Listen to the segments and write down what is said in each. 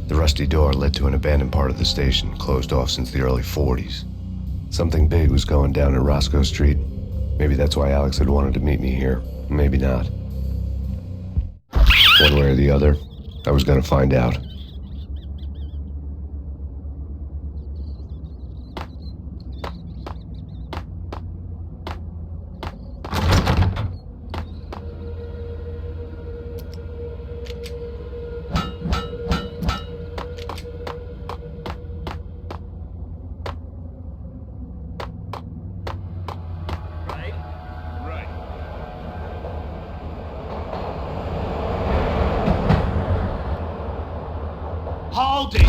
The rusty door led to an abandoned part of the station, closed off since the early 40s. Something big was going down at Roscoe Street. Maybe that's why Alex had wanted to meet me here. Maybe not. One way or the other, I was gonna find out. Hold it!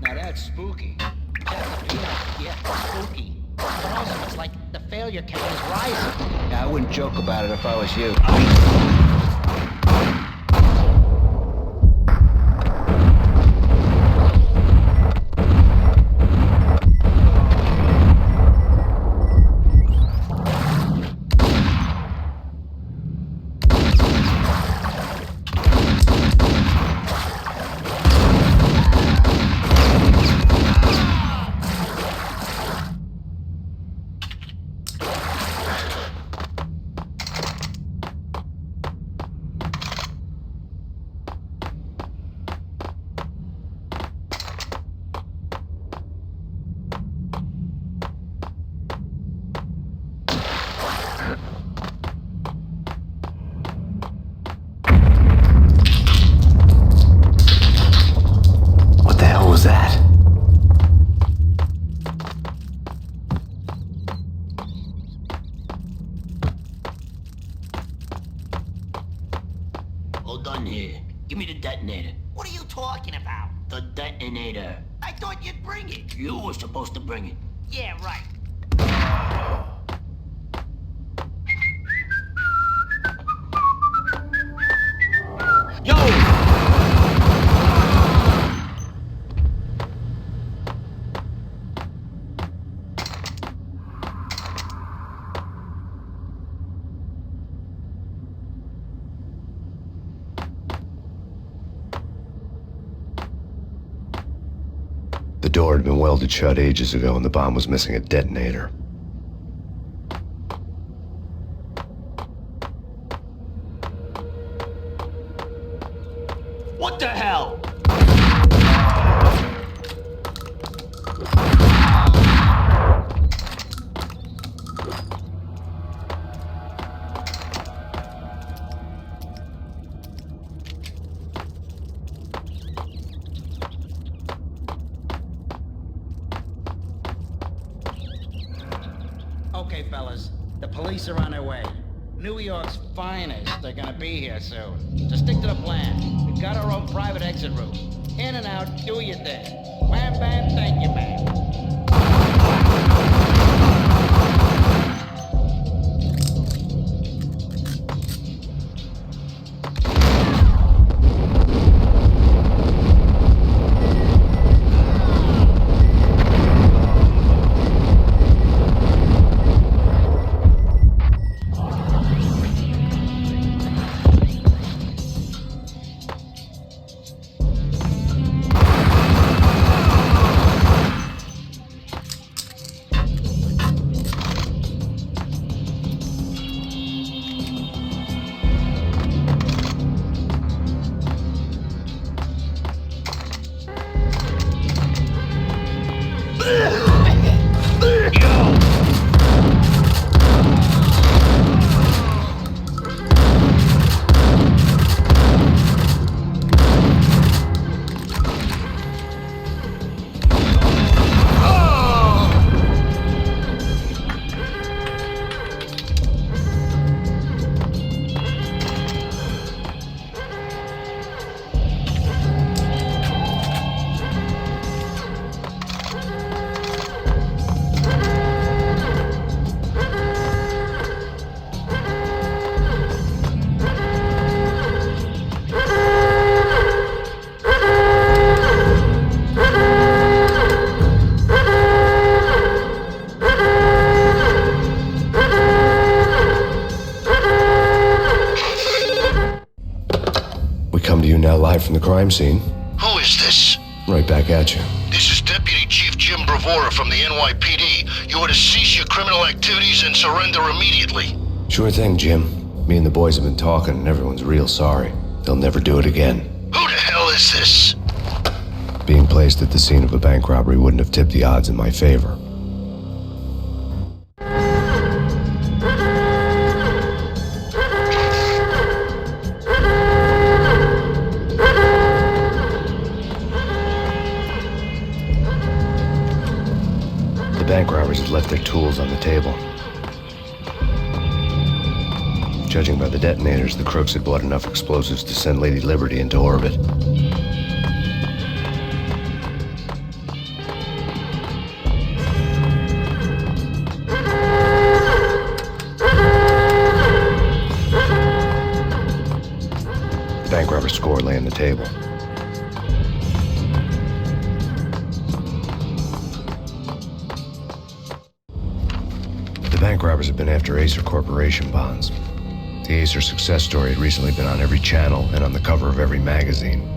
Now that's spooky. Yeah, spooky. But also, it's like the failure count is rising. Yeah, I wouldn't joke about it if I was you. What the hell was that? Hold on here. Give me the detonator. What are you talking about? The detonator. I thought you'd bring it. You were supposed to bring it. Yeah, right. Yo! The door had been welded shut ages ago and the bomb was missing a detonator. What the hell? Okay, fellas. The police are on their way. New York's finest are gonna be here soon. So stick to the plan. We've got our own private exit route. In and out, do your thing. Wham bam, thank you, man. crime scene. Who is this? Right back at you. This is Deputy Chief Jim Bravura from the NYPD. You are to cease your criminal activities and surrender immediately. Sure thing, Jim. Me and the boys have been talking, and everyone's real sorry. They'll never do it again. Who the hell is this? Being placed at the scene of a bank robbery wouldn't have tipped the odds in my favor. The bank robbers had left their tools on the table. Judging by the detonators, the crooks had bought enough explosives to send Lady Liberty into orbit. The bank robber's score lay on the table. The bank robbers had been after Acer Corporation bonds. The Acer success story had recently been on every channel and on the cover of every magazine.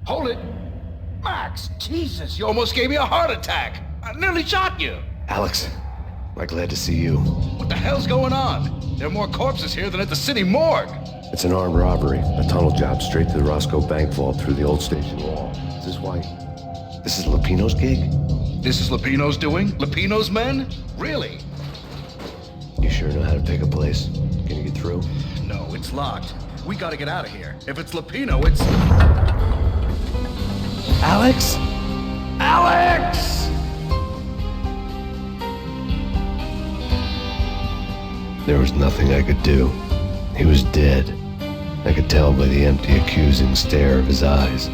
Hold it! Max, Jesus, you almost gave me a heart attack! I nearly shot you! Alex, I'm glad to see you. What the hell's going on? There are more corpses here than at the city morgue! It's an armed robbery, a tunnel job straight to the Roscoe Bank vault through the old station wall. Is this why? This is Lupino's gig? This is Lupino's doing? Lupino's men? Really? You sure know how to pick a place? Can you get through? No, it's locked. We gotta get out of here. If it's Lupino, it's... Alex? Alex! There was nothing I could do. He was dead. I could tell by the empty, accusing stare of his eyes.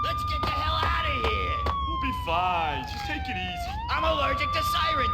Let's get the hell out of here. We'll be fine. Just take it easy. I'm allergic to sirens.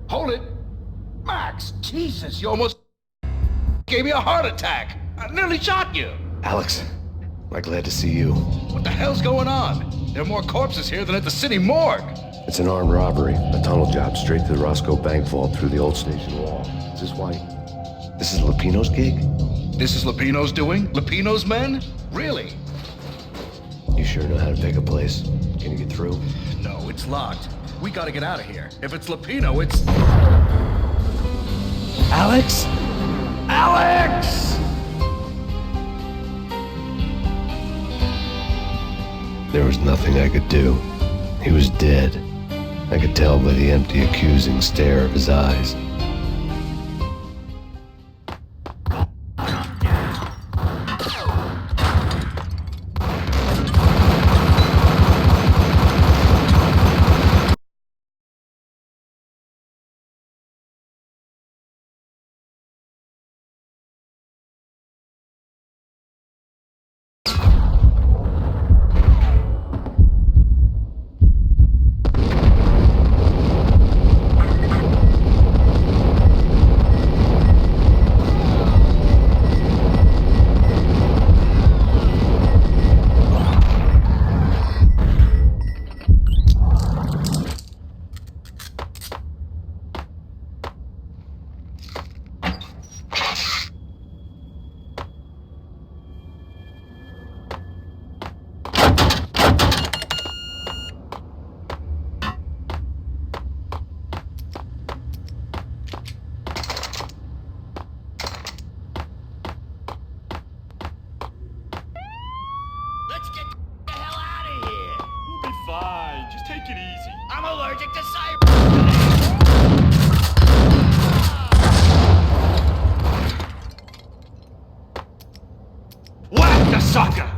Hold it! Max, Jesus, you almost gave me a heart attack. I nearly shot you. Alex, am I glad to see you. What the hell's going on? There are more corpses here than at the city morgue. It's an armed robbery, a tunnel job straight to the Roscoe Bank vault through the old station wall. Is this why? This is Lupino's gig? This is Lupino's doing? Lupino's men? Really? You sure know how to pick a place. Can you get through? No, it's locked. We gotta get out of here. If it's Lupino, it's... Alex? Alex! There was nothing I could do. He was dead. I could tell by the empty, accusing stare of his eyes. Let's get the hell out of here. We'll be fine. Just take it easy. I'm allergic to sirens. Whack the sucker!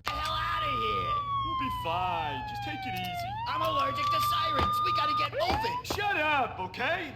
The hell out of here. We'll be fine. Just take it easy. I'm allergic to sirens. We gotta get moving. Shut up, okay?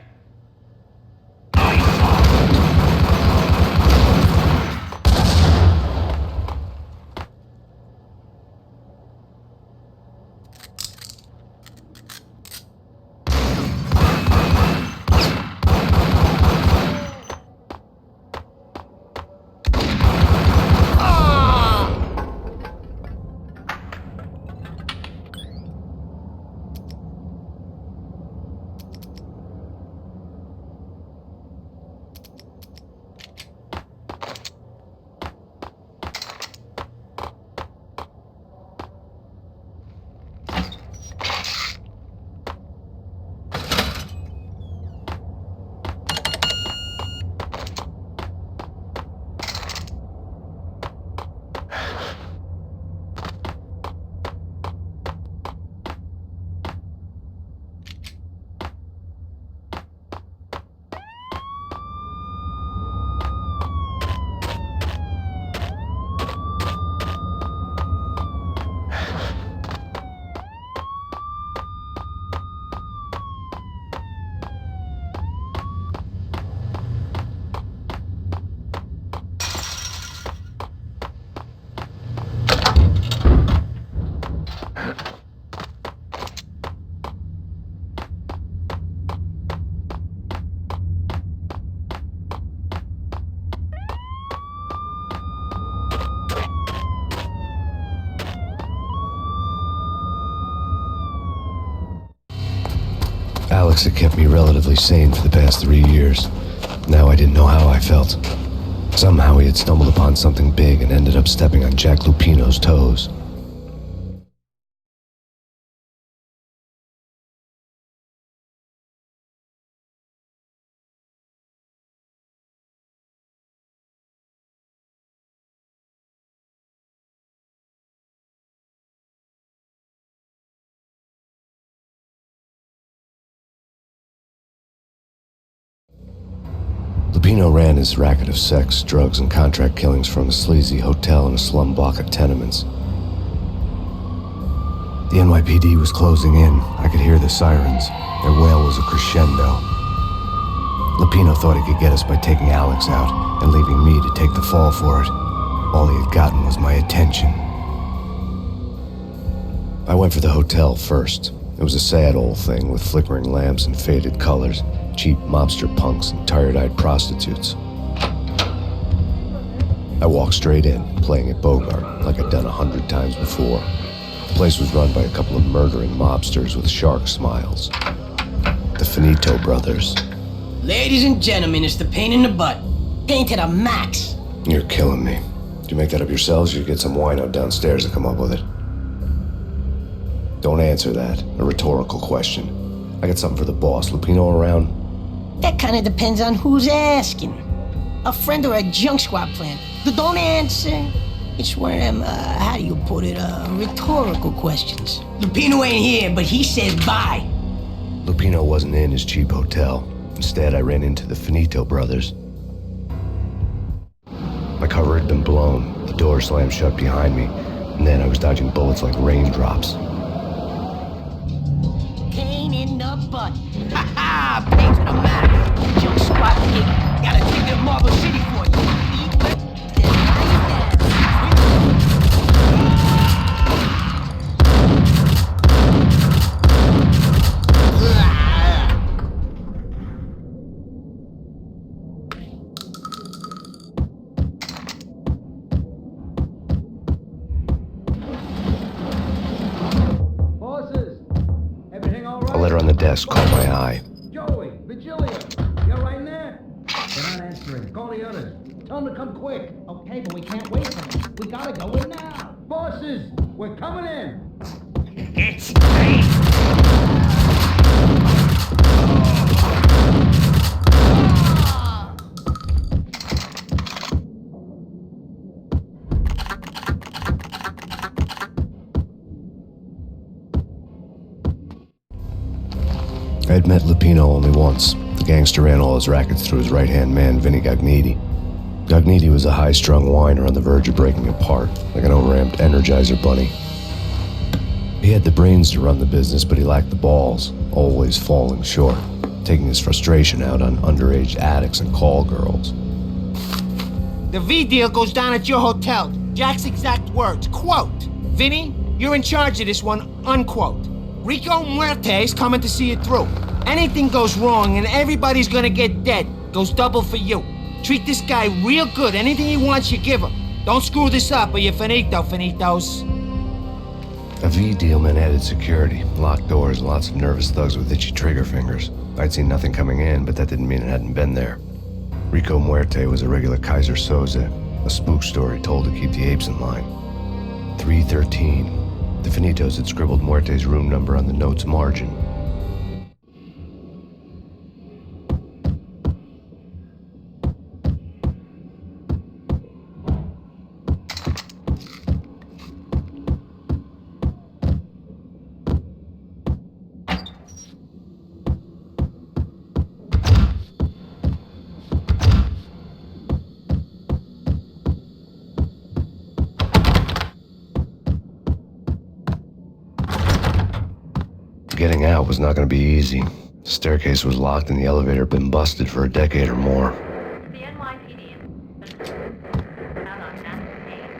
Alex had kept me relatively sane for the past 3 years. Now I didn't know how I felt. Somehow he had stumbled upon something big and ended up stepping on Jack Lupino's toes. Lupino ran his racket of sex, drugs, and contract killings from a sleazy hotel in a slum block of tenements. The NYPD was closing in. I could hear the sirens. Their wail was a crescendo. Lupino thought he could get us by taking Alex out and leaving me to take the fall for it. All he had gotten was my attention. I went for the hotel first. It was a sad old thing with flickering lamps and faded colors, cheap mobster punks and tired-eyed prostitutes. I walked straight in, playing at Bogart like I'd done 100 times before. The place was run by a couple of murdering mobsters with shark smiles. The Finito brothers. Ladies and gentlemen, it's the pain in the butt. Pain to the max. You're killing me. Did you make that up yourselves, or you get some wino downstairs to come up with it? Don't answer that. A rhetorical question. I got something for the boss. Lupino around? That kind of depends on who's asking. A friend or a junk squad plan. Don't answer. It's one of them, how do you put it, rhetorical questions. Lupino ain't here, but he said bye. Lupino wasn't in his cheap hotel. Instead, I ran into the Finito brothers. My cover had been blown. The door slammed shut behind me, and then I was dodging bullets like raindrops. Pain in the butt. Ha ha! Pain to the max. Junk squad kid. Got a ticket to Marble City for you. Eat lip, then lie A letter on the desk caught my eye. Joey, Vigilia, you're right there? They're not answering. Call the others. Tell them to come quick. Okay, but we can't wait for them. We gotta go in now. Bosses, we're coming in. It's Payne. I had met Lupino only once. The gangster ran all his rackets through his right-hand man, Vinny Gognitti. Gognitti was a high-strung whiner on the verge of breaking apart, like an overamped Energizer bunny. He had the brains to run the business, but he lacked the balls, always falling short, taking his frustration out on underage addicts and call girls. The V deal goes down at your hotel. Jack's exact words, quote, "Vinny, you're in charge of this one," unquote. Rico Muerte's coming to see it through. Anything goes wrong and everybody's gonna get dead. Goes double for you. Treat this guy real good. Anything he wants, you give him. Don't screw this up or you're finito, finitos. A V deal meant added security, locked doors, and lots of nervous thugs with itchy trigger fingers. I'd seen nothing coming in, but that didn't mean it hadn't been there. Rico Muerte was a regular Kaiser Soze, a spook story told to keep the apes in line. 313. The Finitos had scribbled Muerte's room number on the note's margin. Getting out was not going to be easy. The staircase was locked and the elevator had been busted for a decade or more. The NYPD out on Payne.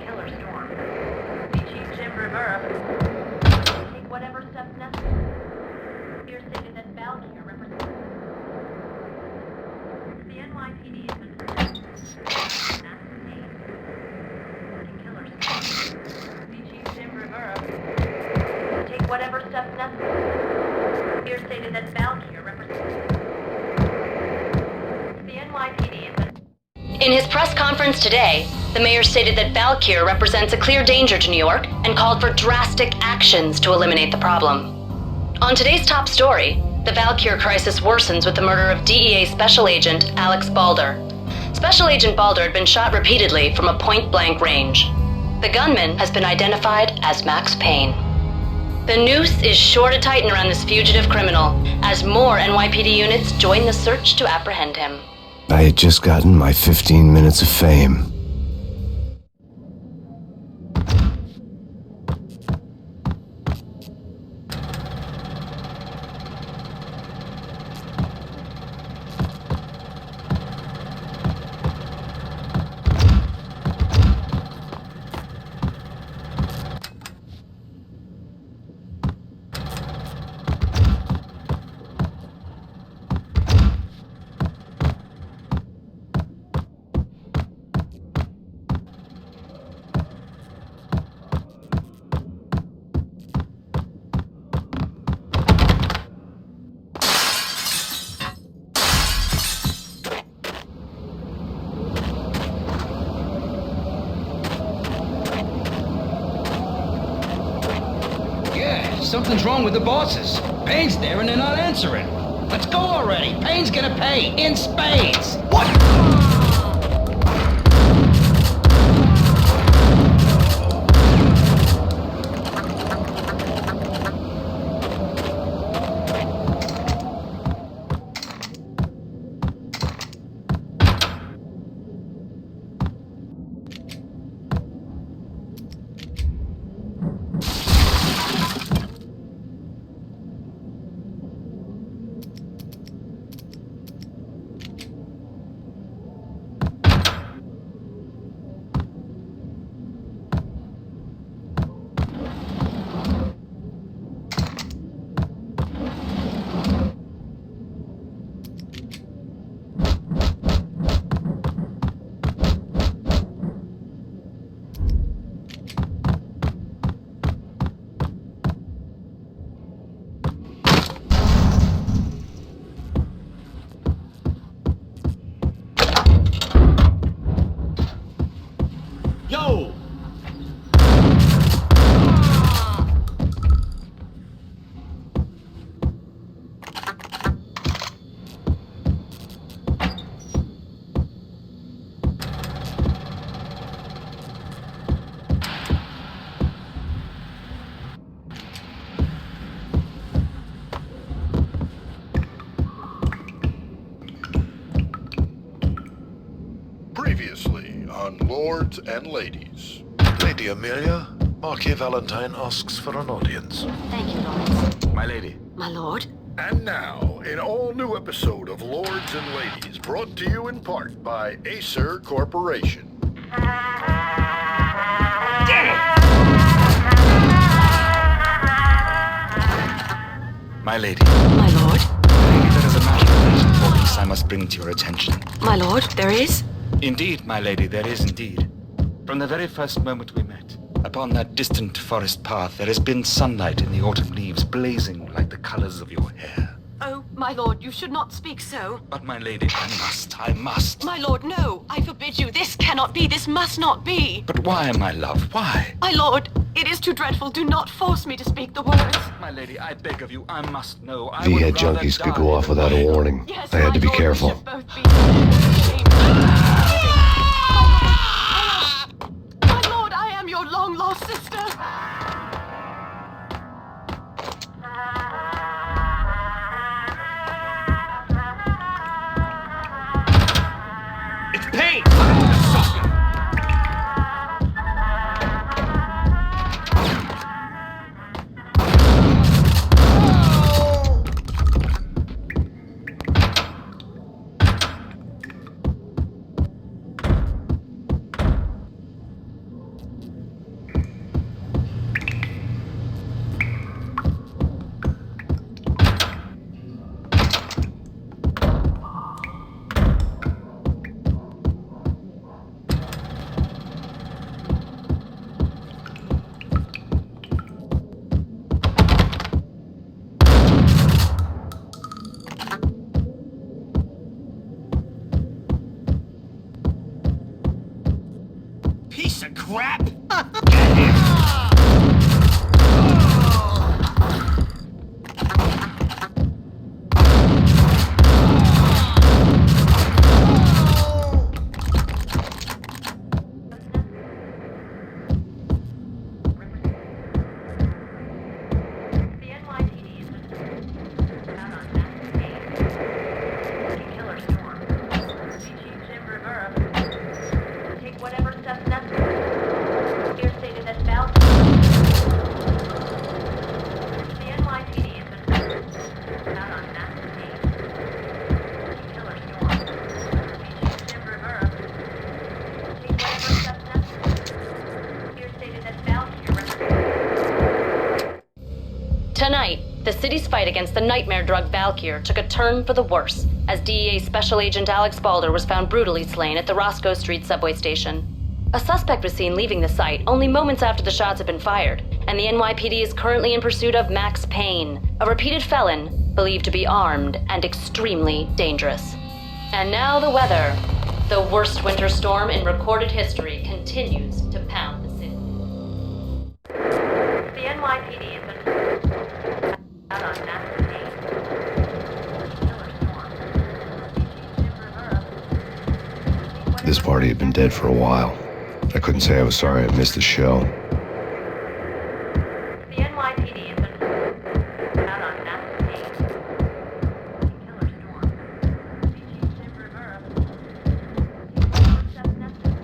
Killer storm. The Chief Jim Rivera. Take whatever steps necessary. You're stated that Valkyrie represents the NYPD has been Payne. Killer storm. The Chief Jim Rivera. Take whatever steps necessary. In his press conference today, the mayor stated that Valkyr represents a clear danger to New York and called for drastic actions to eliminate the problem. On today's top story, the Valkyr crisis worsens with the murder of DEA Special Agent Alex Balder. Special Agent Balder had been shot repeatedly from a point-blank range. The gunman has been identified as Max Payne. The noose is sure to tighten around this fugitive criminal as more NYPD units join the search to apprehend him. I had just gotten my 15 minutes of fame. Something's wrong with the bosses. Payne's there and they're not answering. Let's go already. Payne's gonna pay in spades. What? Yo! Previously on Lords and Ladies. Lady Amelia, Marquis Valentine asks for an audience. Thank you, Lawrence. My lady. My lord? And now, an all-new episode of Lords and Ladies, brought to you in part by Acer Corporation. My lady. My lord? Lady, there is a matter of great importance I must bring to your attention. My lord, there is? Indeed, my lady, there is indeed. From the very first moment we met, upon that distant forest path, there has been sunlight in the autumn leaves blazing like the colors of your hair. Oh, my lord, you should not speak so. But my lady, I must. My lord, no. I forbid you. This cannot be. This must not be. But why, my love, why? My lord, it is too dreadful. Do not force me to speak the words. My lady, I beg of you, I must know. I The would head rather junkies could die go off than without a wait. warning. Yes, I had my to be lord, we careful. should both be ashamed. My lord, I am your long-lost sister. It's Payne! of crap! The NYPD is out on Max Payne. Killer Storm. Chief Jim Rivera. Take whatever steps necessary. Here stated that Val. The NYPD is out on Max Payne. Killer Storm. Chief Jim Rivera. Take whatever steps necessary. Here stated that Val here represents. Tonight, the city's fight against the nightmare drug Valkyr took a turn for the worse as DEA Special Agent Alex Balder was found brutally slain at the Roscoe Street subway station. A suspect was seen leaving the site only moments after the shots had been fired, and the NYPD is currently in pursuit of Max Payne, a repeated felon believed to be armed and extremely dangerous. And now the weather. The worst winter storm in recorded history continues to pound the city. The NYPD has been out on Max Payne. Killer Storm. Jim Rivera. This party had been dead for a while. I couldn't say I was sorry I missed the show. The NYPD has been out on Max Payne. Killer Storm. Jim Rivera. Steps necessary.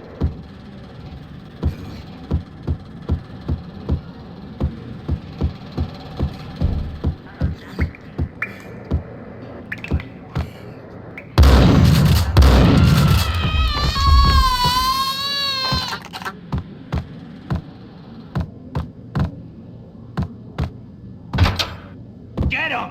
Get him!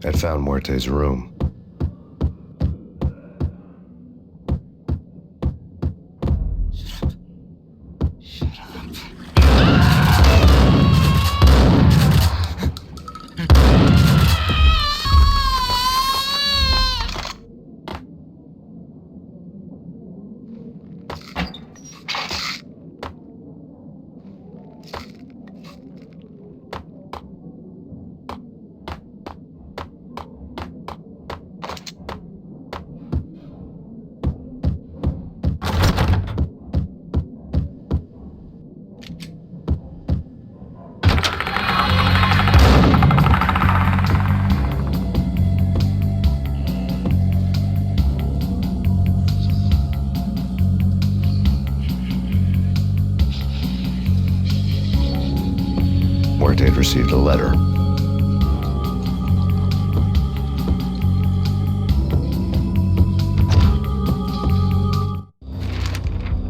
I'd found Muerte's room. Muerte had received a letter.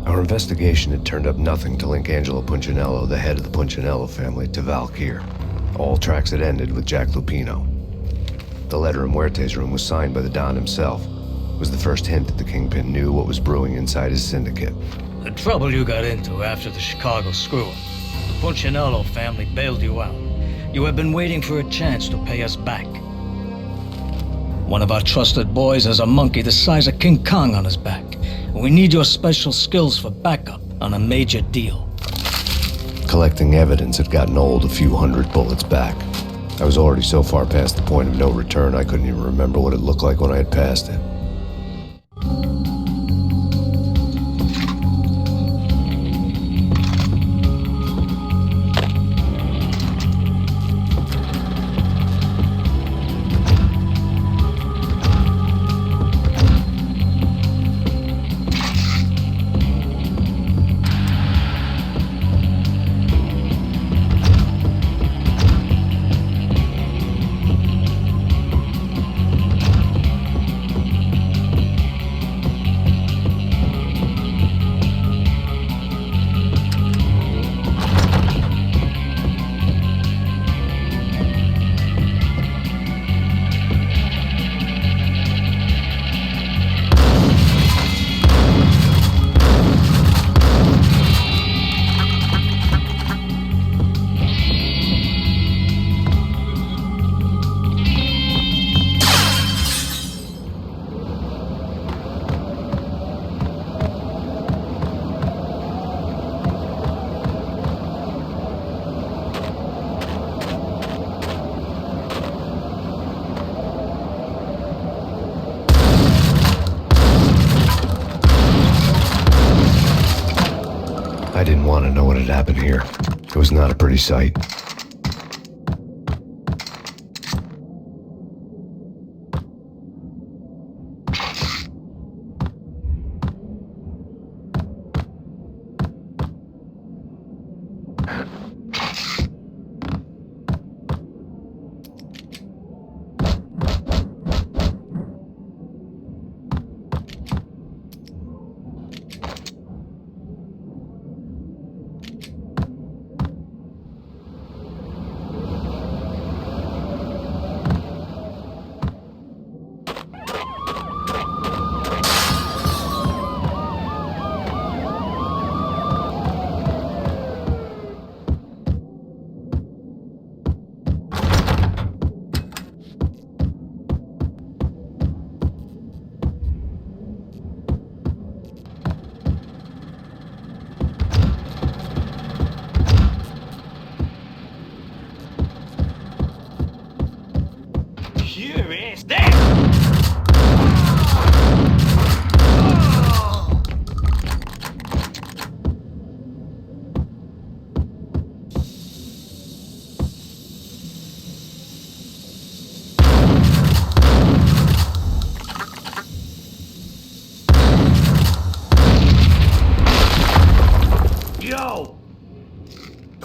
Our investigation had turned up nothing to link Angelo Punchinello, the head of the Punchinello family, to Valkyr. All tracks had ended with Jack Lupino. The letter in Muerte's room was signed by the Don himself. It was the first hint that the Kingpin knew what was brewing inside his syndicate. The trouble you got into after the Chicago screw-up. The Punchinello family bailed you out. You have been waiting for a chance to pay us back. One of our trusted boys has a monkey the size of King Kong on his back. We need your special skills for backup on a major deal. Collecting evidence had gotten old a few hundred bullets back. I was already so far past the point of no return I couldn't even remember what it looked like when I had passed it. I didn't want to know what had happened here. It was not a pretty sight.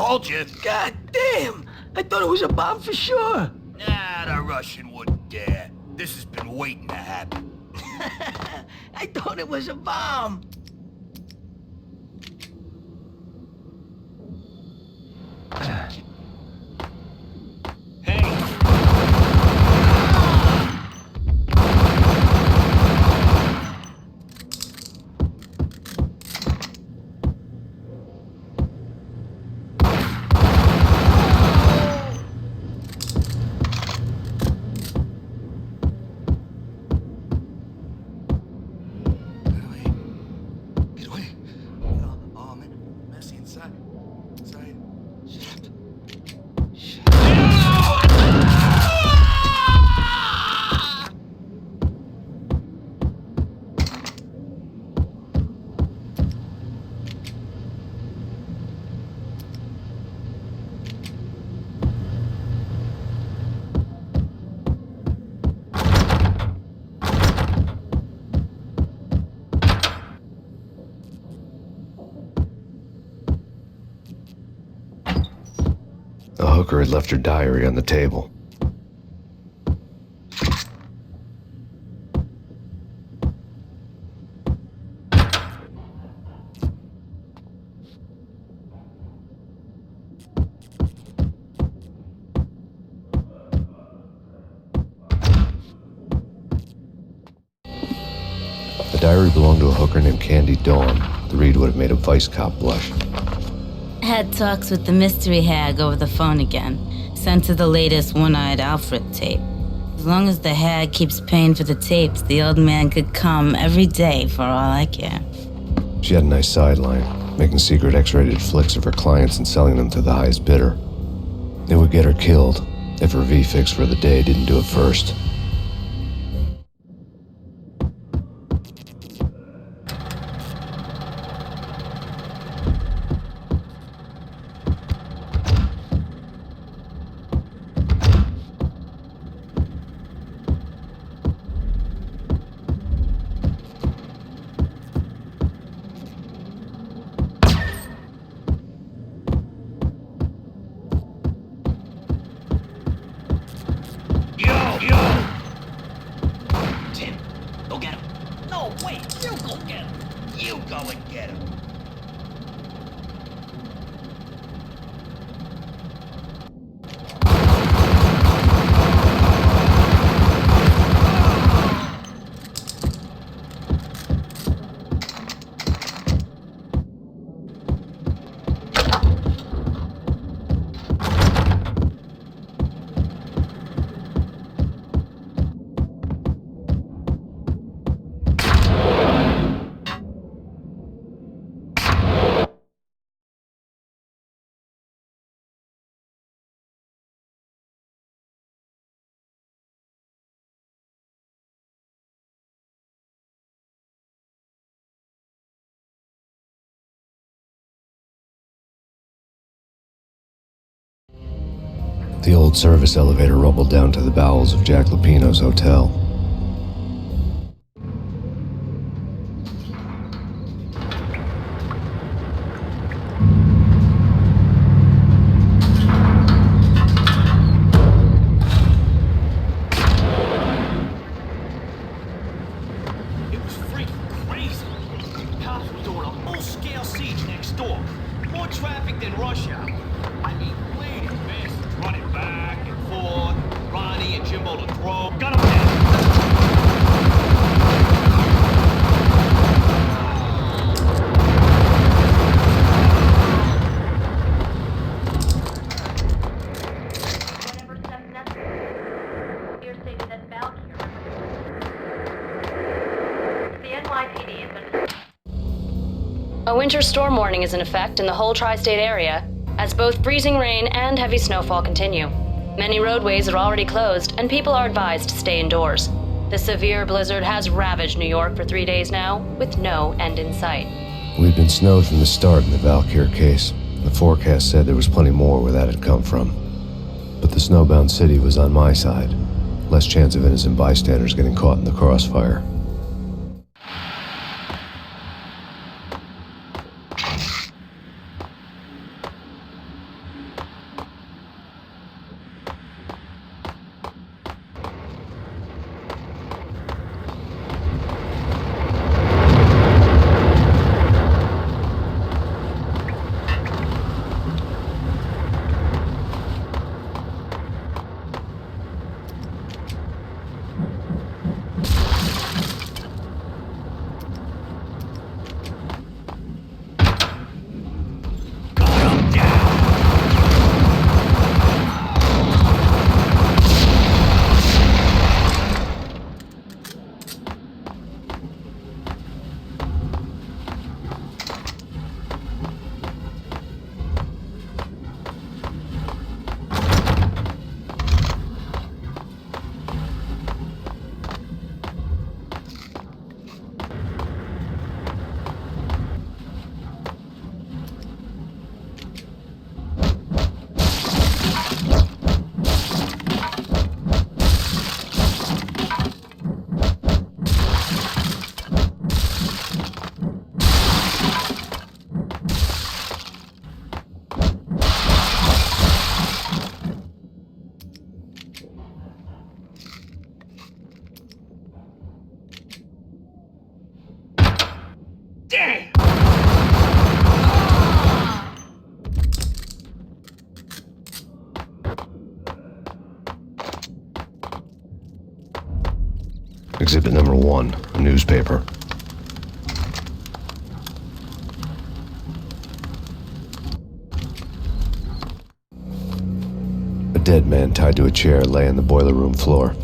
Told you. God damn! I thought it was a bomb for sure. Nah, the Russian wouldn't dare. This has been waiting to happen. I thought it was a bomb. The hooker had left her diary on the table. The diary belonged to a hooker named Candy Dawn. The read would have made a vice cop blush. Had talks with the mystery hag over the phone again. Sent her the latest One-Eyed Alfred tape. As long as the hag keeps paying for the tapes, the old man could come every day for all I care. She had a nice sideline, making secret X-rated flicks of her clients and selling them to the highest bidder. It would get her killed if her V-fix for the day didn't do it first. The old service elevator rumbled down to the bowels of Jack Lupino's hotel. It was freaking crazy. Cops were doing a full-scale siege next door. More traffic than rush hour. I mean, bleeding bastards running back and forth. Ronnie and Jimbo to throw. Got him down. Whatever steps necessary. Here stated that Valkyrie the NYPD has been... A winter storm warning is in effect in the whole tri-state area, as both freezing rain and heavy snowfall continue. Many roadways are already closed, and people are advised to stay indoors. The severe blizzard has ravaged New York for 3 days now, with no end in sight. We'd been snowed from the start in the Valkyr case. The forecast said there was plenty more where that had come from. But the snowbound city was on my side. Less chance of innocent bystanders getting caught in the crossfire. Exhibit number 1, a newspaper. A dead man tied to a chair lay on the boiler room floor.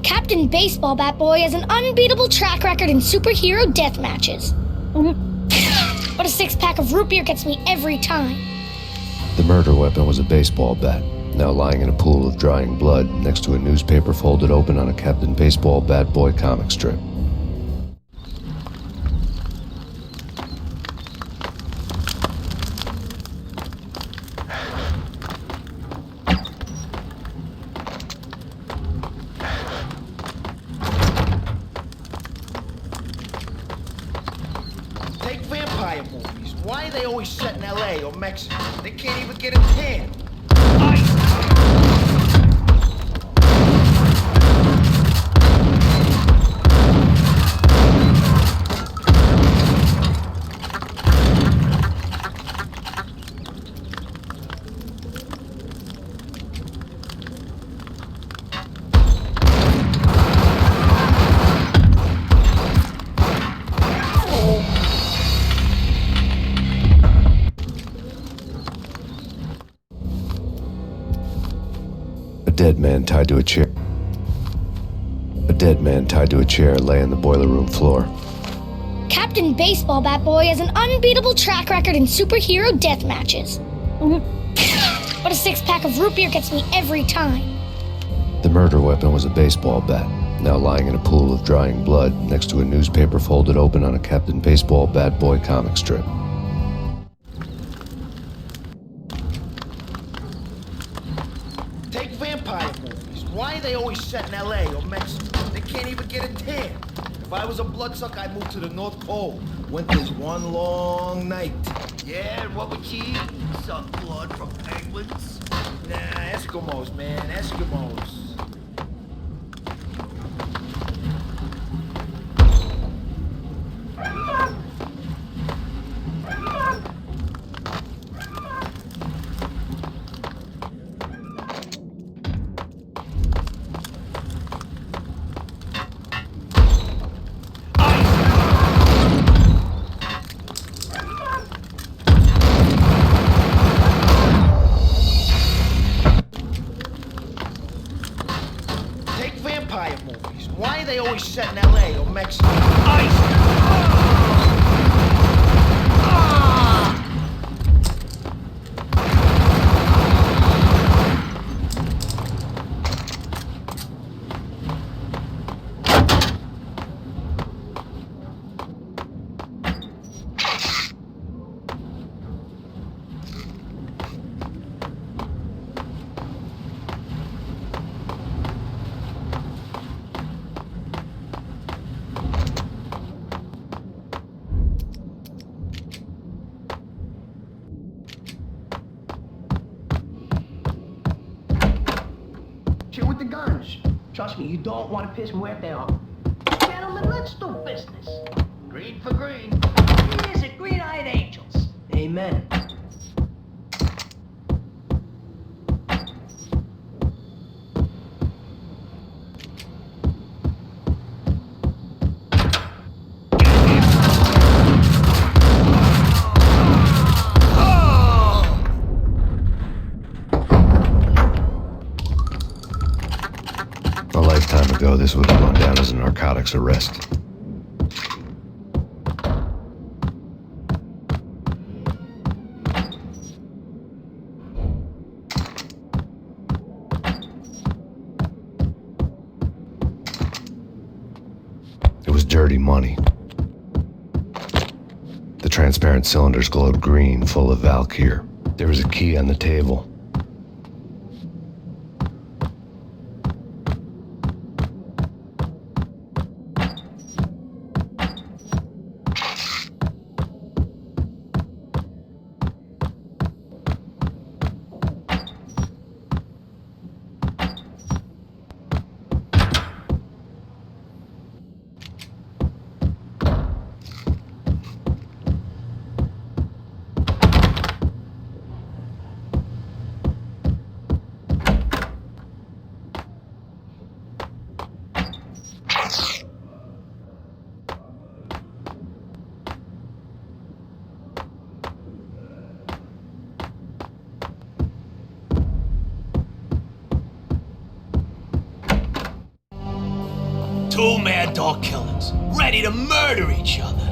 Captain Baseball Bat Boy has an unbeatable track record in superhero death matches. But a six-pack of root beer gets me every time. The murder weapon was a baseball bat, now lying in a pool of drying blood next to a newspaper folded open on a Captain Baseball Bat Boy comic strip. Take vampire movies. Why are they always set in LA or Mexico? They can't even get a tan. A dead man tied to a chair. A dead man tied to a chair lay on the boiler room floor. Captain Baseball Bat Boy has an unbeatable track record in superhero death matches. But a six-pack of root beer gets me every time. The murder weapon was a baseball bat, now lying in a pool of drying blood next to a newspaper folded open on a Captain Baseball Bat Boy comic strip. always set in LA or Mexico. They can't even get a tan. If I was a bloodsucker, I'd move to the North Pole. Winter's one long night. Yeah, and what would you eat? Suck blood from penguins? Nah, Eskimos, man, Eskimos. Vampire movies. Why are they always set in LA or Mexico? Chill with the guns. Trust me, you don't want to piss Muerte off. Gentlemen, let's do business. Green for green. Here's a green-eyed angels. Amen. A lifetime ago, this would have gone down as a narcotics arrest. It was dirty money. The transparent cylinders glowed green, full of Valkyr. There was a key on the table. Two mad dog killers, ready to murder each other.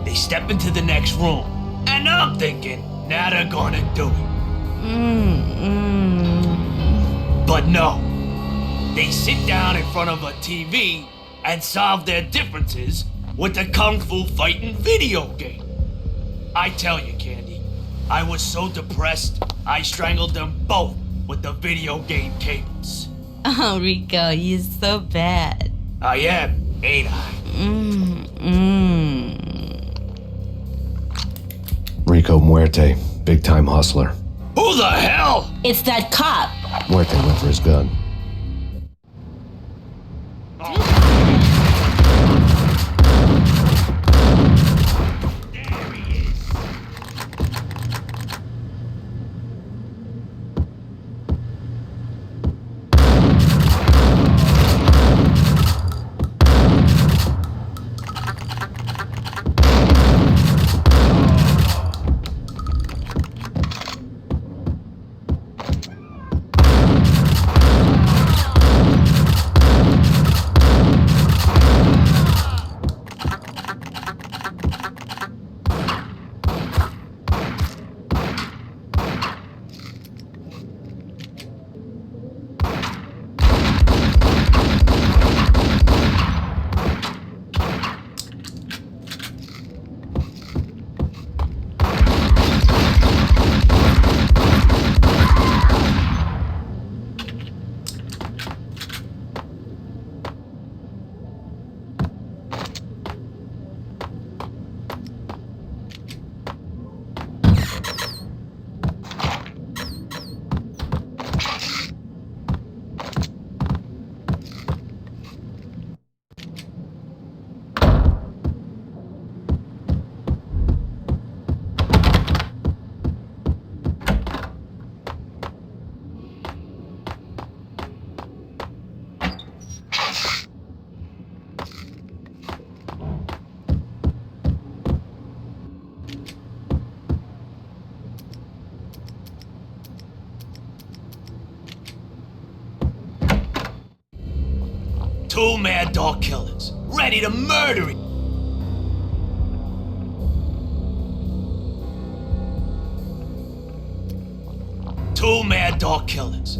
They step into the next room, and I'm thinking, now they're gonna do it. But no. They sit down in front of a TV and solve their differences with the Kung Fu fighting video game. I tell you, Candy, I was so depressed, I strangled them both with the video game cables. Oh, Rico, you're so bad. I am, ain't I? Rico Muerte, big-time hustler. Who the hell? It's that cop. Muerte went for his gun. Two mad dog killers, ready to murder it. Two mad dog killers.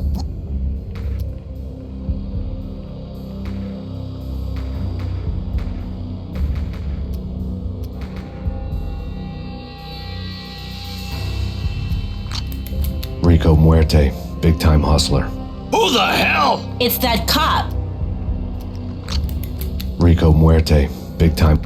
Rico Muerte, big-time hustler. Who the hell? It's that cop. Rico Muerte, big-time...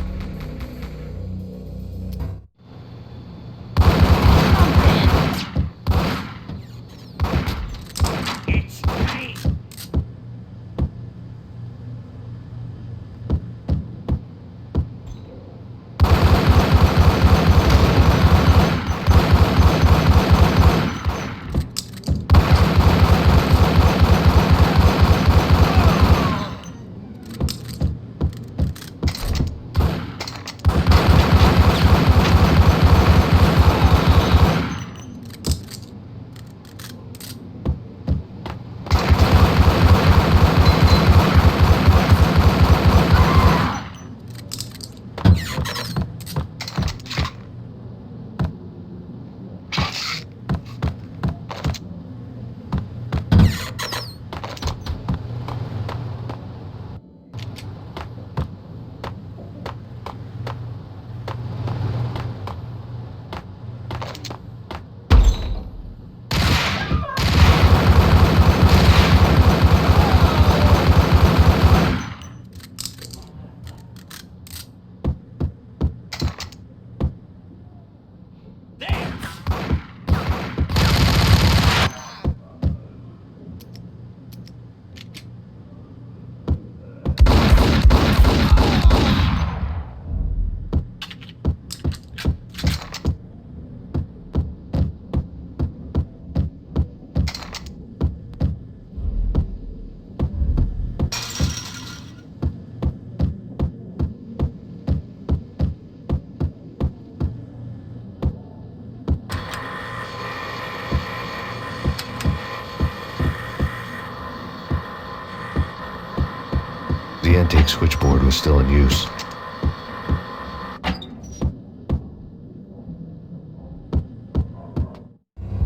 The antique switchboard was still in use.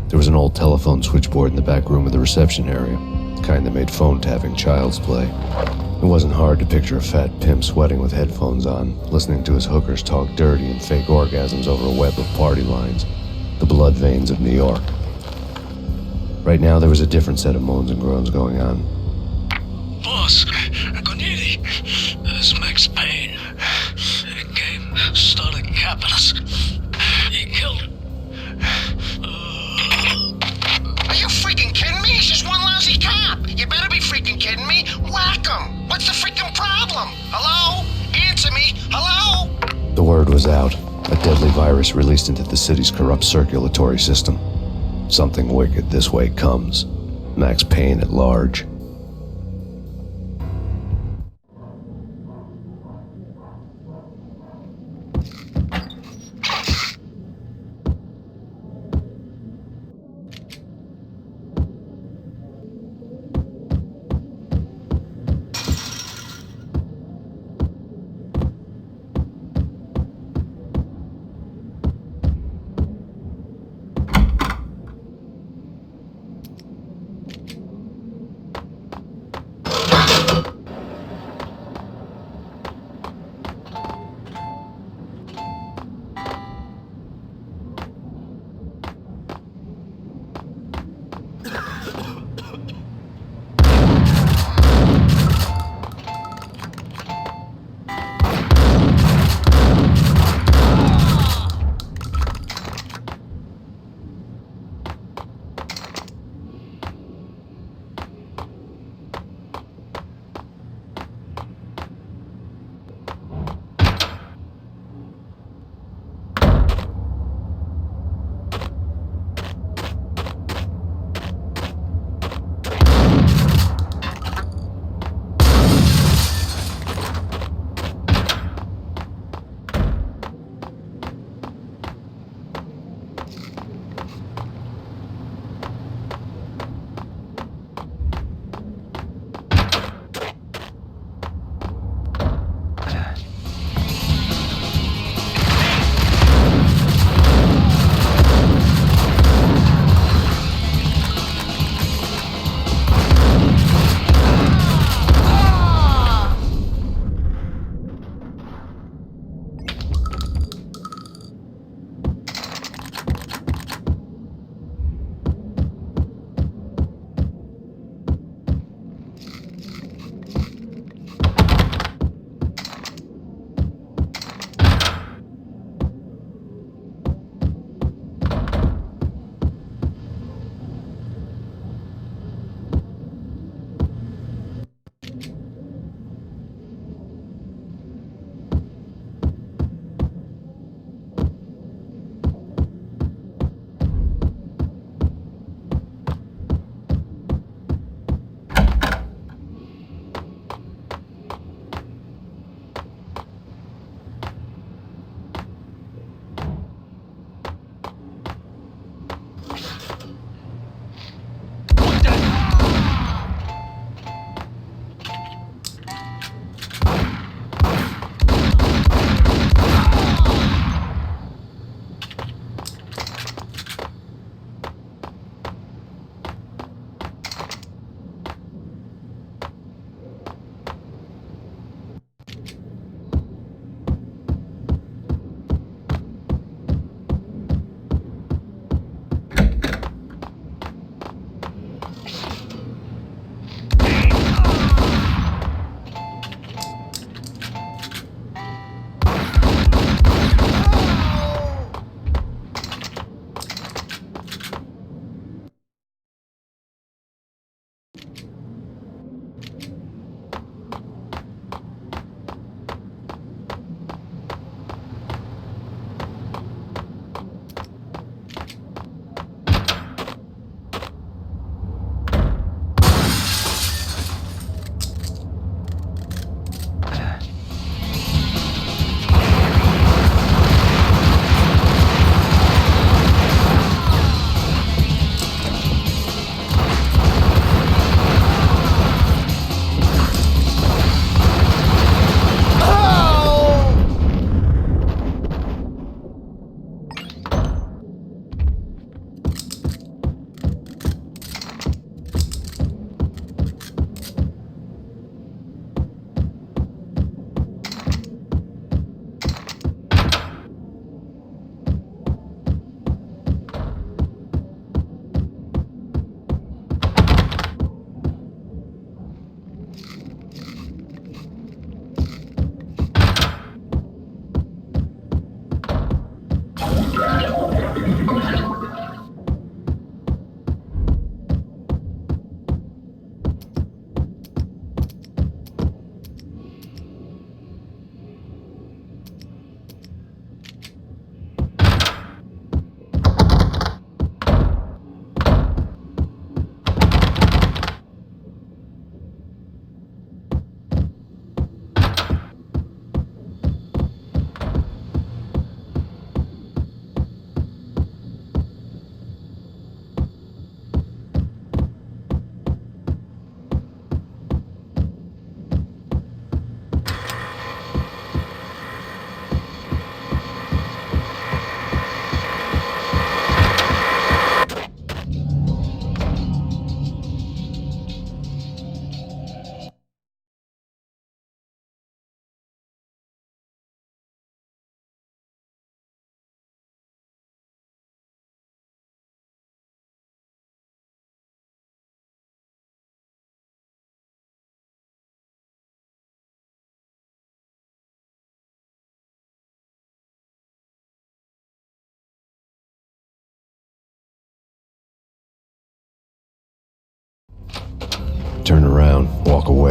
There was an old telephone switchboard in the back room of the reception area, the kind that made phone tapping child's play. It wasn't hard to picture a fat pimp sweating with headphones on, listening to his hookers talk dirty and fake orgasms over a web of party lines, the blood veins of New York. Right now, there was a different set of moans and groans going on. Boss, Agonidi, it's Max Payne. He came, started capping us. He killed him. Are you freaking kidding me? He's just one lousy cop. You better be freaking kidding me. Whack him. What's the freaking problem? Hello? Answer me. Hello? The word was out. A deadly virus released into the city's corrupt circulatory system. Something wicked this way comes. Max Payne at large.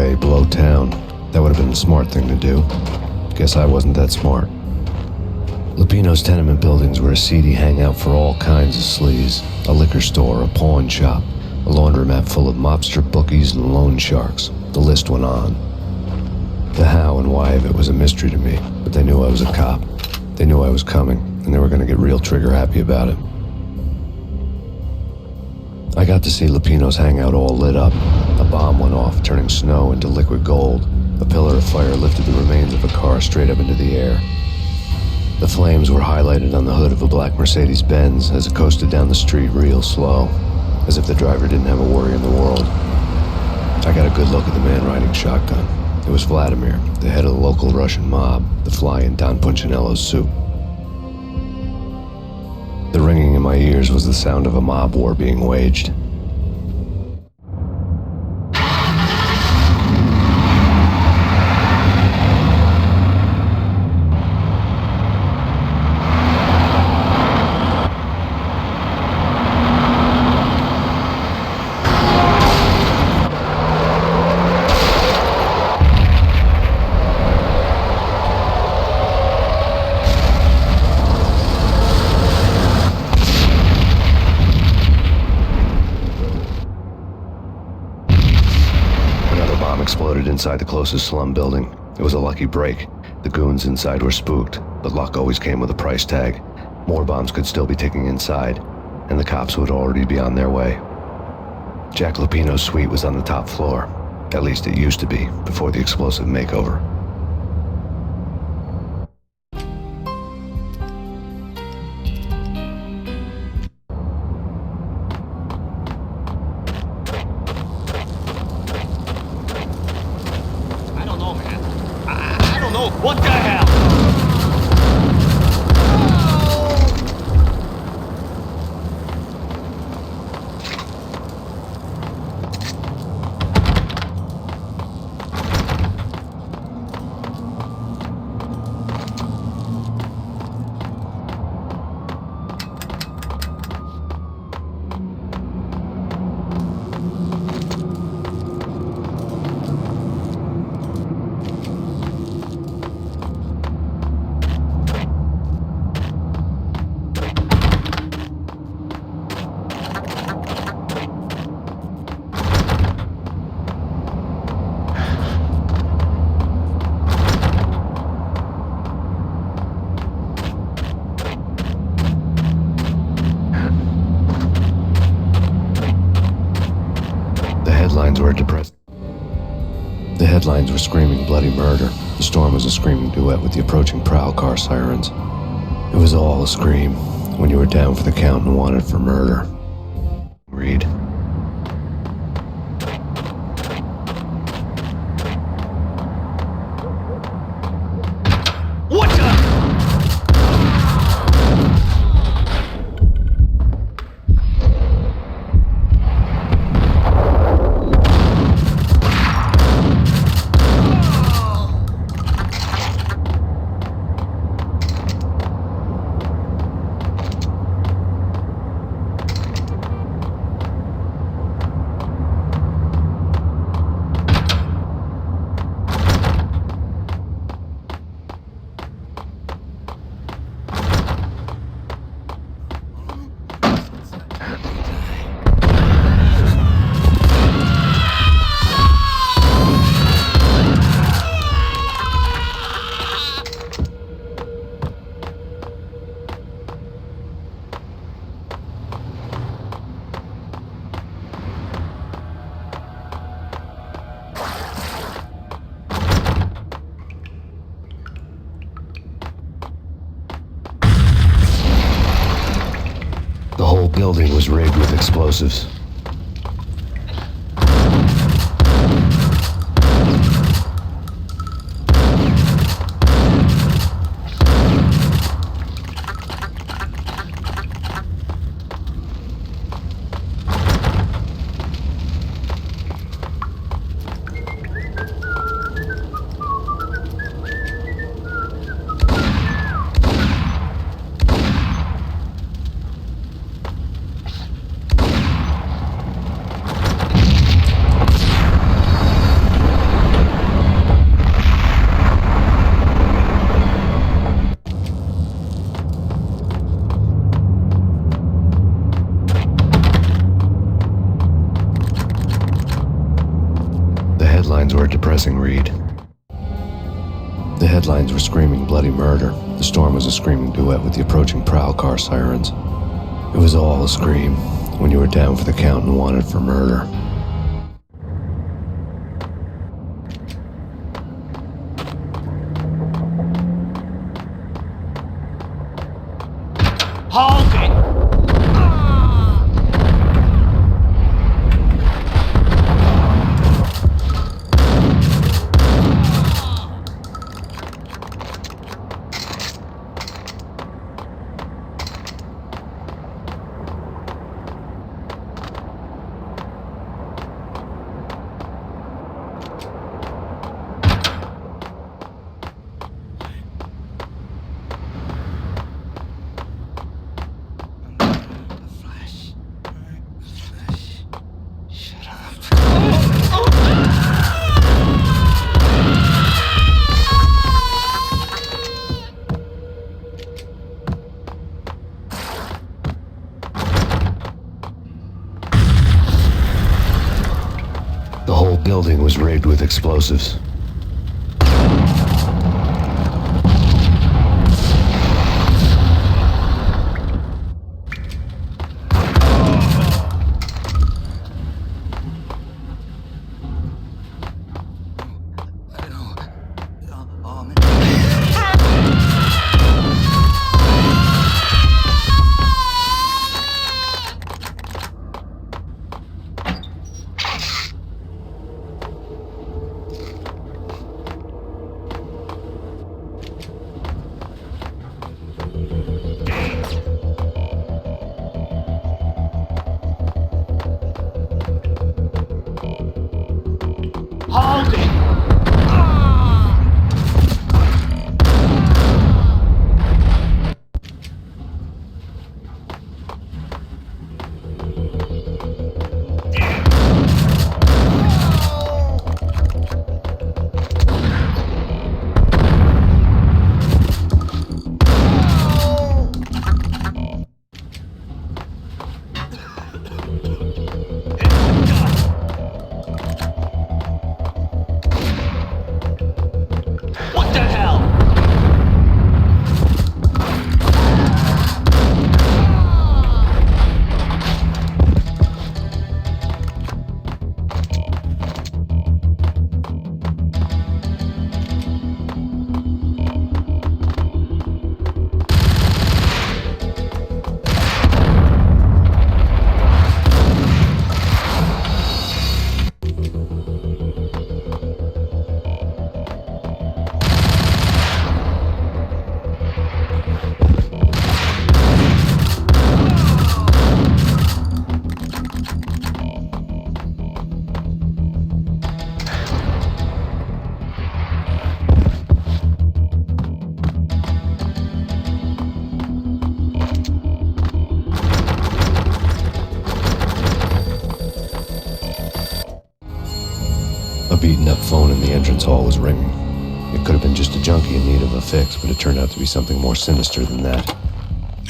away, blow town. That would have been the smart thing to do. Guess I wasn't that smart. Lupino's tenement buildings were a seedy hangout for all kinds of sleaze. A liquor store, a pawn shop, a laundromat full of mobster bookies and loan sharks. The list went on. The how and why of it was a mystery to me, but they knew I was a cop. They knew I was coming, and they were going to get real trigger-happy about it. I got to see Lupino's hangout all lit up. A bomb went off, turning snow into liquid gold. A pillar of fire lifted the remains of a car straight up into the air. The flames were highlighted on the hood of a black Mercedes-Benz as it coasted down the street real slow, as if the driver didn't have a worry in the world. I got a good look at the man riding shotgun. It was Vladimir, the head of the local Russian mob, the fly in Don Punchinello's soup. The ringing in my ears was the sound of a mob war being waged. Exploded inside the closest slum building. It was a lucky break. The goons inside were spooked, but luck always came with a price tag. More bombs could still be ticking inside, and the cops would already be on their way. Jack Lupino's suite was on the top floor. At least it used to be, before the explosive makeover. What the hell? The headlines were screaming bloody murder. The storm was a screaming duet with the approaching prowl car sirens. It was all a scream when you were down for the count and wanted for murder. Read. What the? The whole building was rigged with explosives. screaming bloody murder. The storm was a screaming duet with the approaching prowl car sirens. It was all a scream when you were down for the count and wanted for murder. Hold it! The whole building was rigged with explosives. Hold it! What the hell? A beaten-up phone in the entrance hall was ringing. It could have been just a junkie in need of a fix, but it turned out to be something more sinister than that.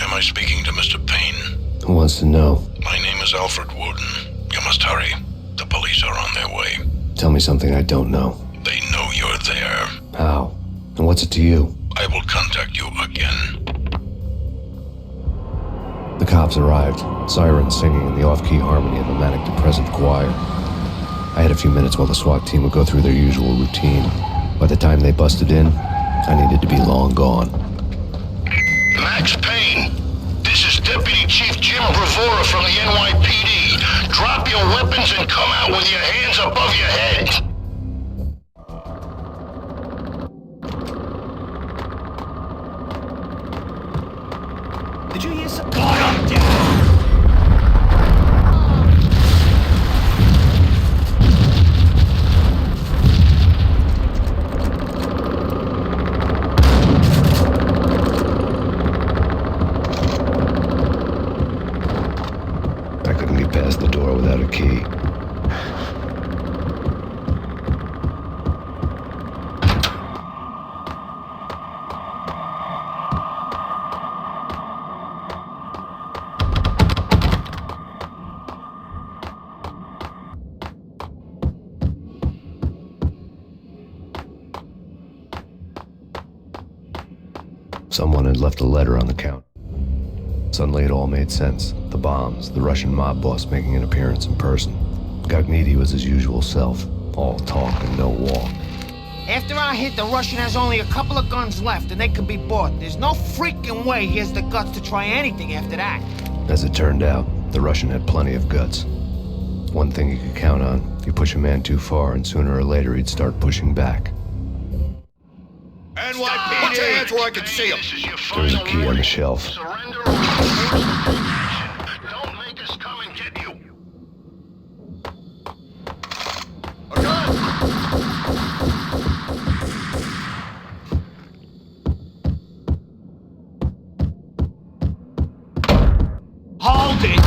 Am I speaking to Mr. Payne? Who wants to know? My name is Alfred Wooden. You must hurry. The police are on their way. Tell me something I don't know. They know you're there. How? And what's it to you? I will contact you again. The cops arrived, sirens singing in the off-key harmony of a manic-depressive choir. I had a few minutes while the SWAT team would go through their usual routine. By the time they busted in, I needed to be long gone. Max Payne, this is Deputy Chief Jim Bravura from the NYPD. Drop your weapons and come out with your hands above your head. Did you hear some? God, I'm down! I couldn't get past the door without a key. Someone had left a letter on the counter. Suddenly it all made sense. The bombs, the Russian mob boss making an appearance in person. Gagniti was his usual self, all talk and no walk. After our hit, the Russian has only a couple of guns left, and they can be bought. There's no freaking way he has the guts to try anything after that. As it turned out, the Russian had plenty of guts. One thing you could count on, you push a man too far and sooner or later he'd start pushing back. NYPD! Put your hands where I can see them! There was a key on the shelf. Surrender or action. Don't make us come and get you. Hold it!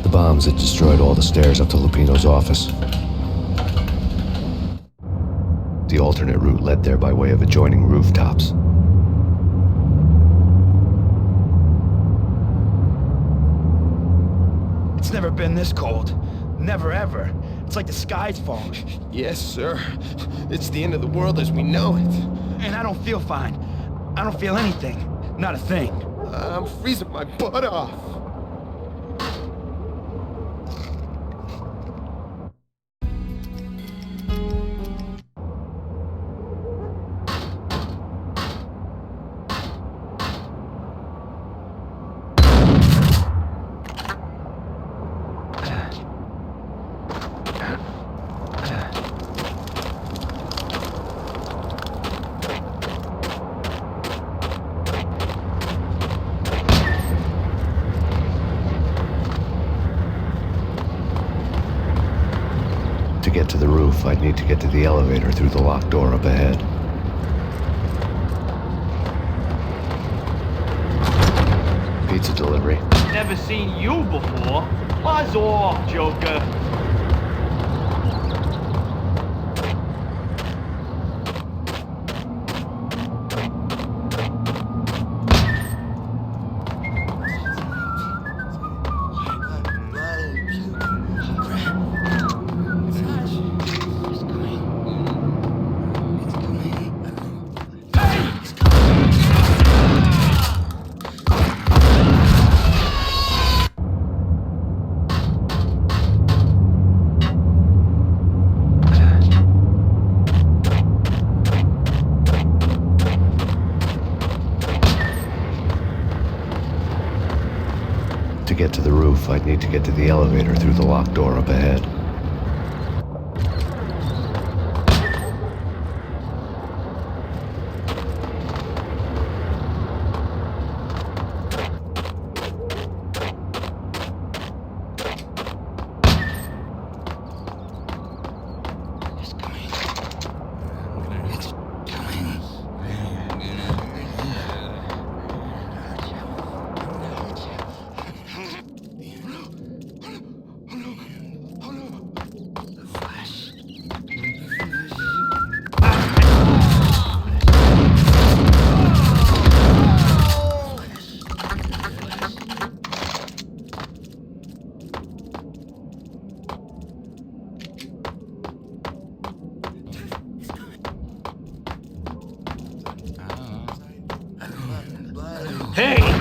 The bombs had destroyed all the stairs up to Lupino's office. The alternate route led there by way of adjoining rooftops. It's never been this cold. Never ever. It's like the sky's falling. Yes, sir. It's the end of the world as we know it. And I don't feel fine. I don't feel anything. Not a thing. I'm freezing my butt off. To get to the roof, I'd need to get to the elevator through the locked door up ahead. Pizza delivery. Never seen you before. Buzz off, Joker. To get to the roof, I'd need to get to the elevator through the locked door up ahead. Hey!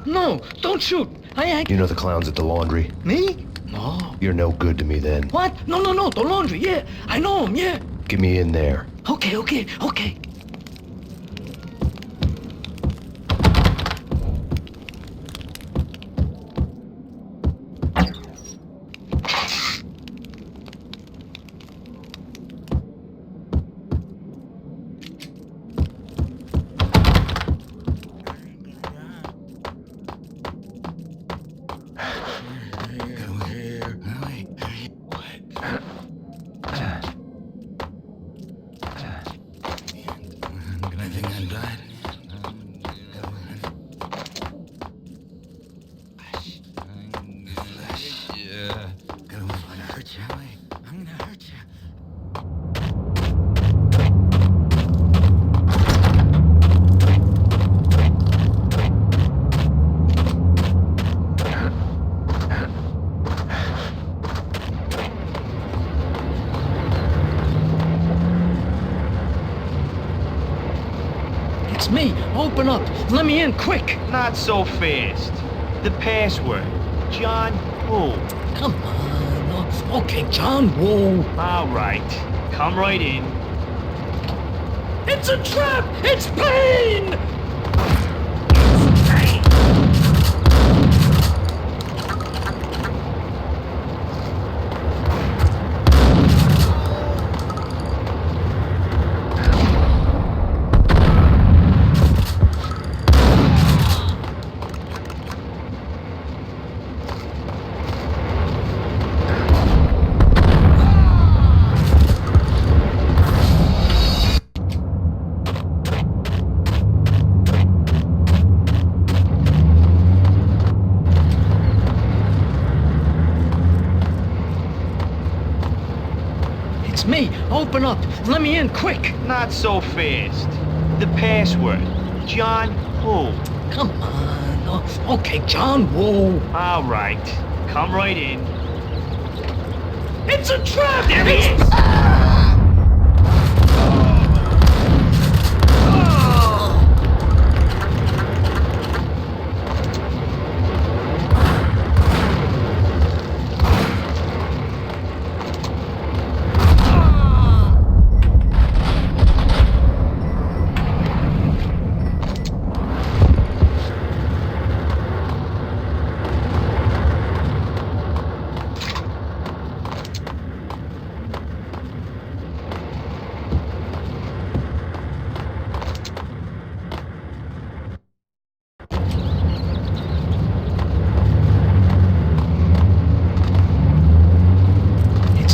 No, don't shoot. You know the clowns at the laundry? Me? No. You're no good to me then. What? No, the laundry, yeah. I know him, yeah. Get me in there. Okay. It's me. Open up. Let me in, quick. Not so fast. The password. John Woo. Come on. Okay, John Woo. All right. Come right in. It's a trap! It's Payne! Me, open up. Let me in, quick. Not so fast. The password. John Woo. Come on. Okay, John Woo. All right. Come right in. It's a trap! There he is!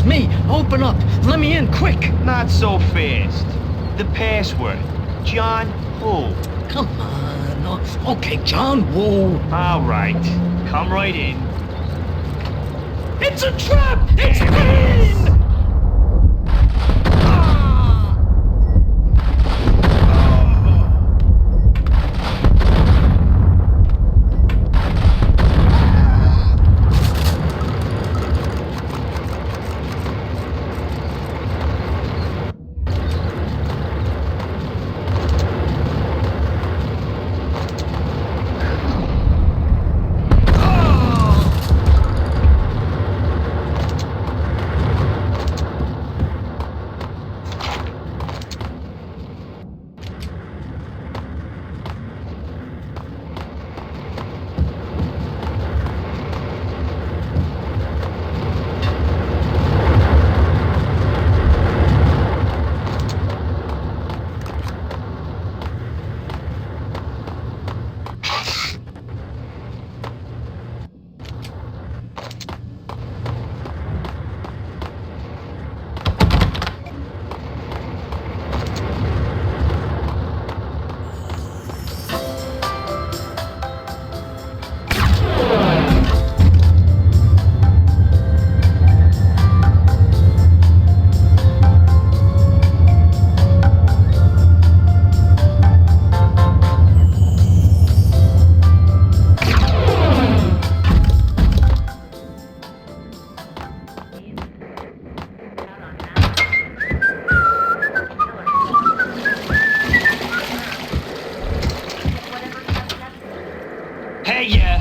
Me, open up. Let me in, quick. Not so fast. The password. John Woo. Come on. Okay, John Woo. All right. Come right in. It's a trap! It's Payne! Hey, yeah.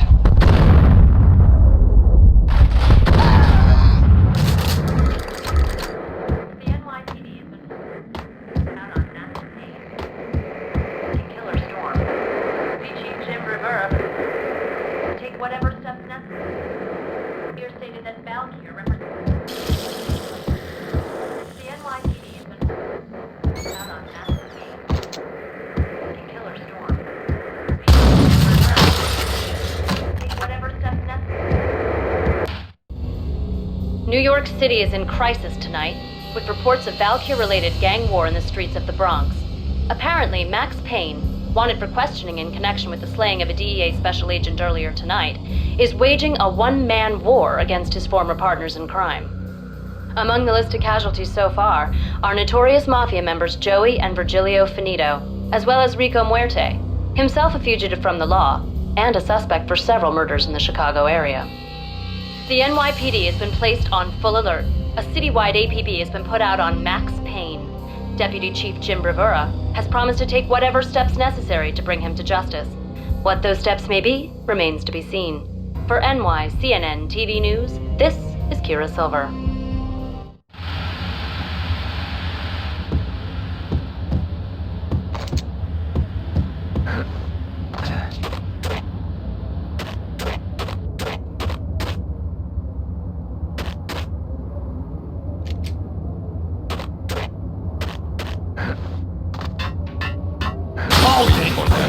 The NYPD has been out on massive Payne. Killer storm. Chief Jim Rivera take whatever steps necessary. Here stated that Valkyr represents. The NYPD has been out on massive Payne. Killer storm. Take whatever steps necessary. New York City is in crisis tonight, with reports of Valkyr-related gang war in the streets of the Bronx. Apparently, Max Payne, wanted for questioning in connection with the slaying of a DEA special agent earlier tonight, is waging a one-man war against his former partners in crime. Among the list of casualties so far are notorious mafia members Joey and Virgilio Finito, as well as Rico Muerte, himself a fugitive from the law, and a suspect for several murders in the Chicago area. The NYPD has been placed on full alert. A citywide APB has been put out on Max Payne. Deputy Chief Jim Rivera has promised to take whatever steps necessary to bring him to justice. What those steps may be remains to be seen. For NYCNN TV News, this is Kira Silver.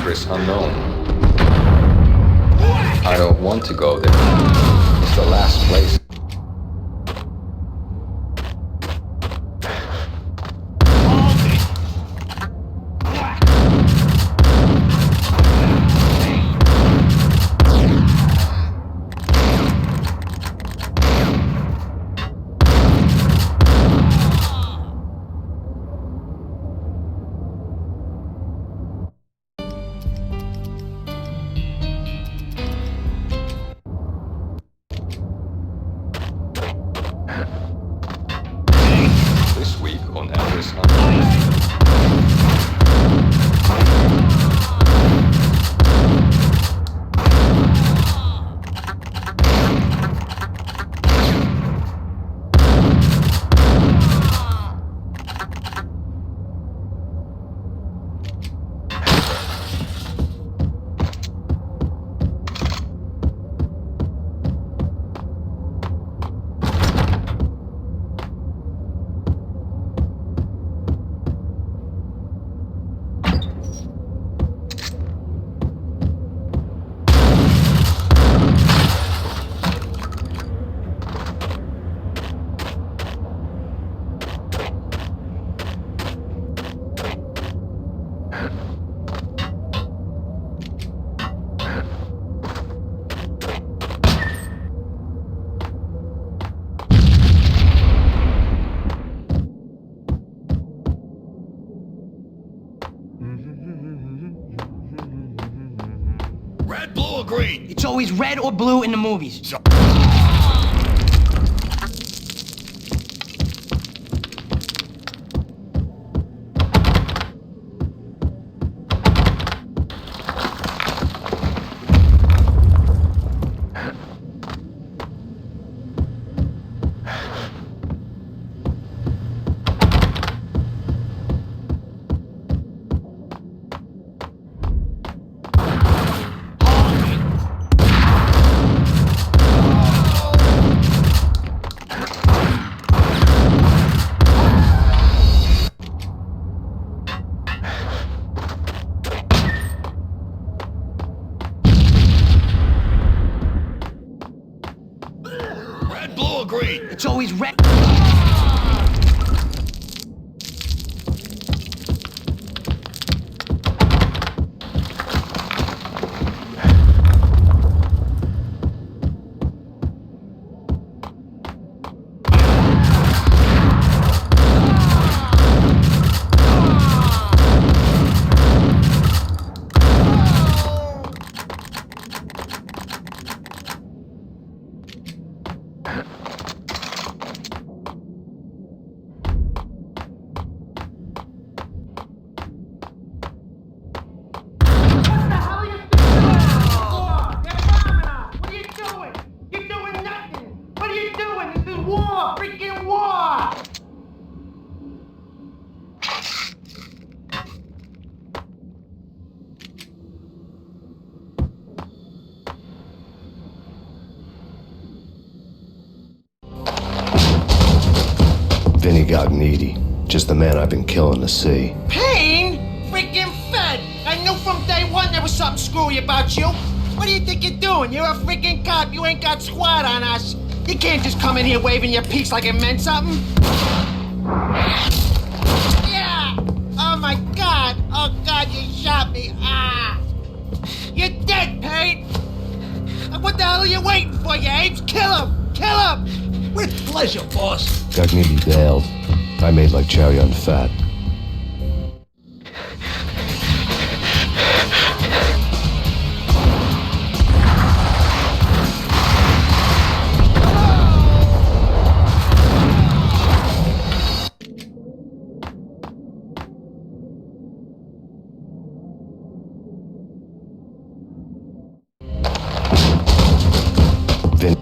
Address unknown. I don't want to go there. It's the last place. Red, blue, or green? It's always red or blue in the movies. Red, blue, or green? It's always red. Vinny Gognitti, just the man I've been killing to see. Payne? Freaking fed! I knew from day one there was something screwy about you. What do you think you're doing? You're a freaking cop. You ain't got squad on us. You can't just come in here waving your piece like it meant something. Yeah! Oh my God! Oh God, you shot me! Ah! You're dead, Payne! What the hell are you waiting for, you apes? Kill him! Kill him! With pleasure, boss. Gognitti bailed. I made like Chow Yun Fat. Vin-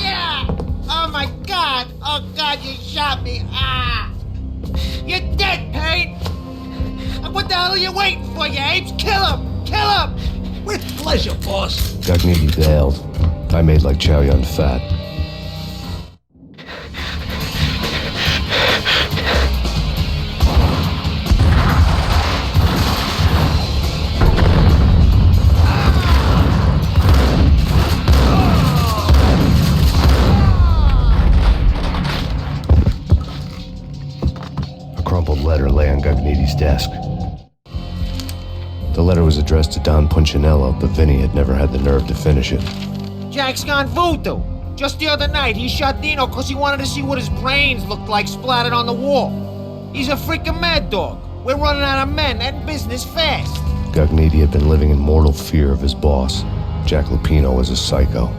Yeah! Oh my God! Oh God, you shot me! Ah! You're dead, Payne! What the hell are you waiting for, you apes? Kill him! Kill him! With pleasure, boss. Gognitti bailed. I made like Chow Yun Fat. A crumpled letter lay on Gognitti's desk. The letter was addressed to Don Punchinello, but Vinny had never had the nerve to finish it. Jack's gone voodoo. Just the other night, he shot Dino because he wanted to see what his brains looked like splattered on the wall. He's a freaking mad dog. We're running out of men and business fast. Gognitti had been living in mortal fear of his boss. Jack Lupino was a psycho.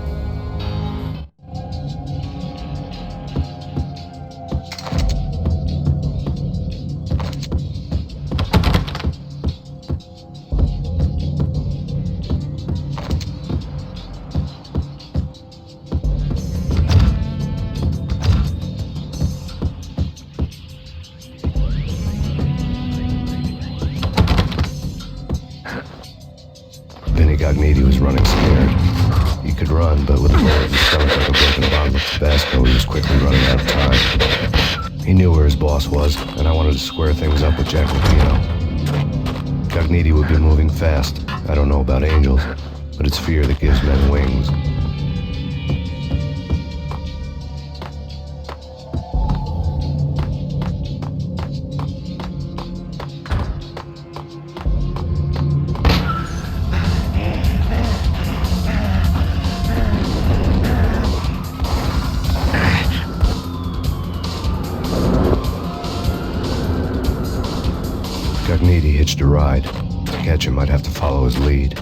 Vinny Gognitti was running scared. He could run, but with a roll of his stomach like a broken bottle of Tabasco, he was quickly running out of time. He knew where his boss was, and I wanted to square things up with Jack Lupino. Gognitti would be moving fast. I don't know about angels, but it's fear that gives men wings. Gugnetti hitched a ride. To catch him, I'd have to follow his lead.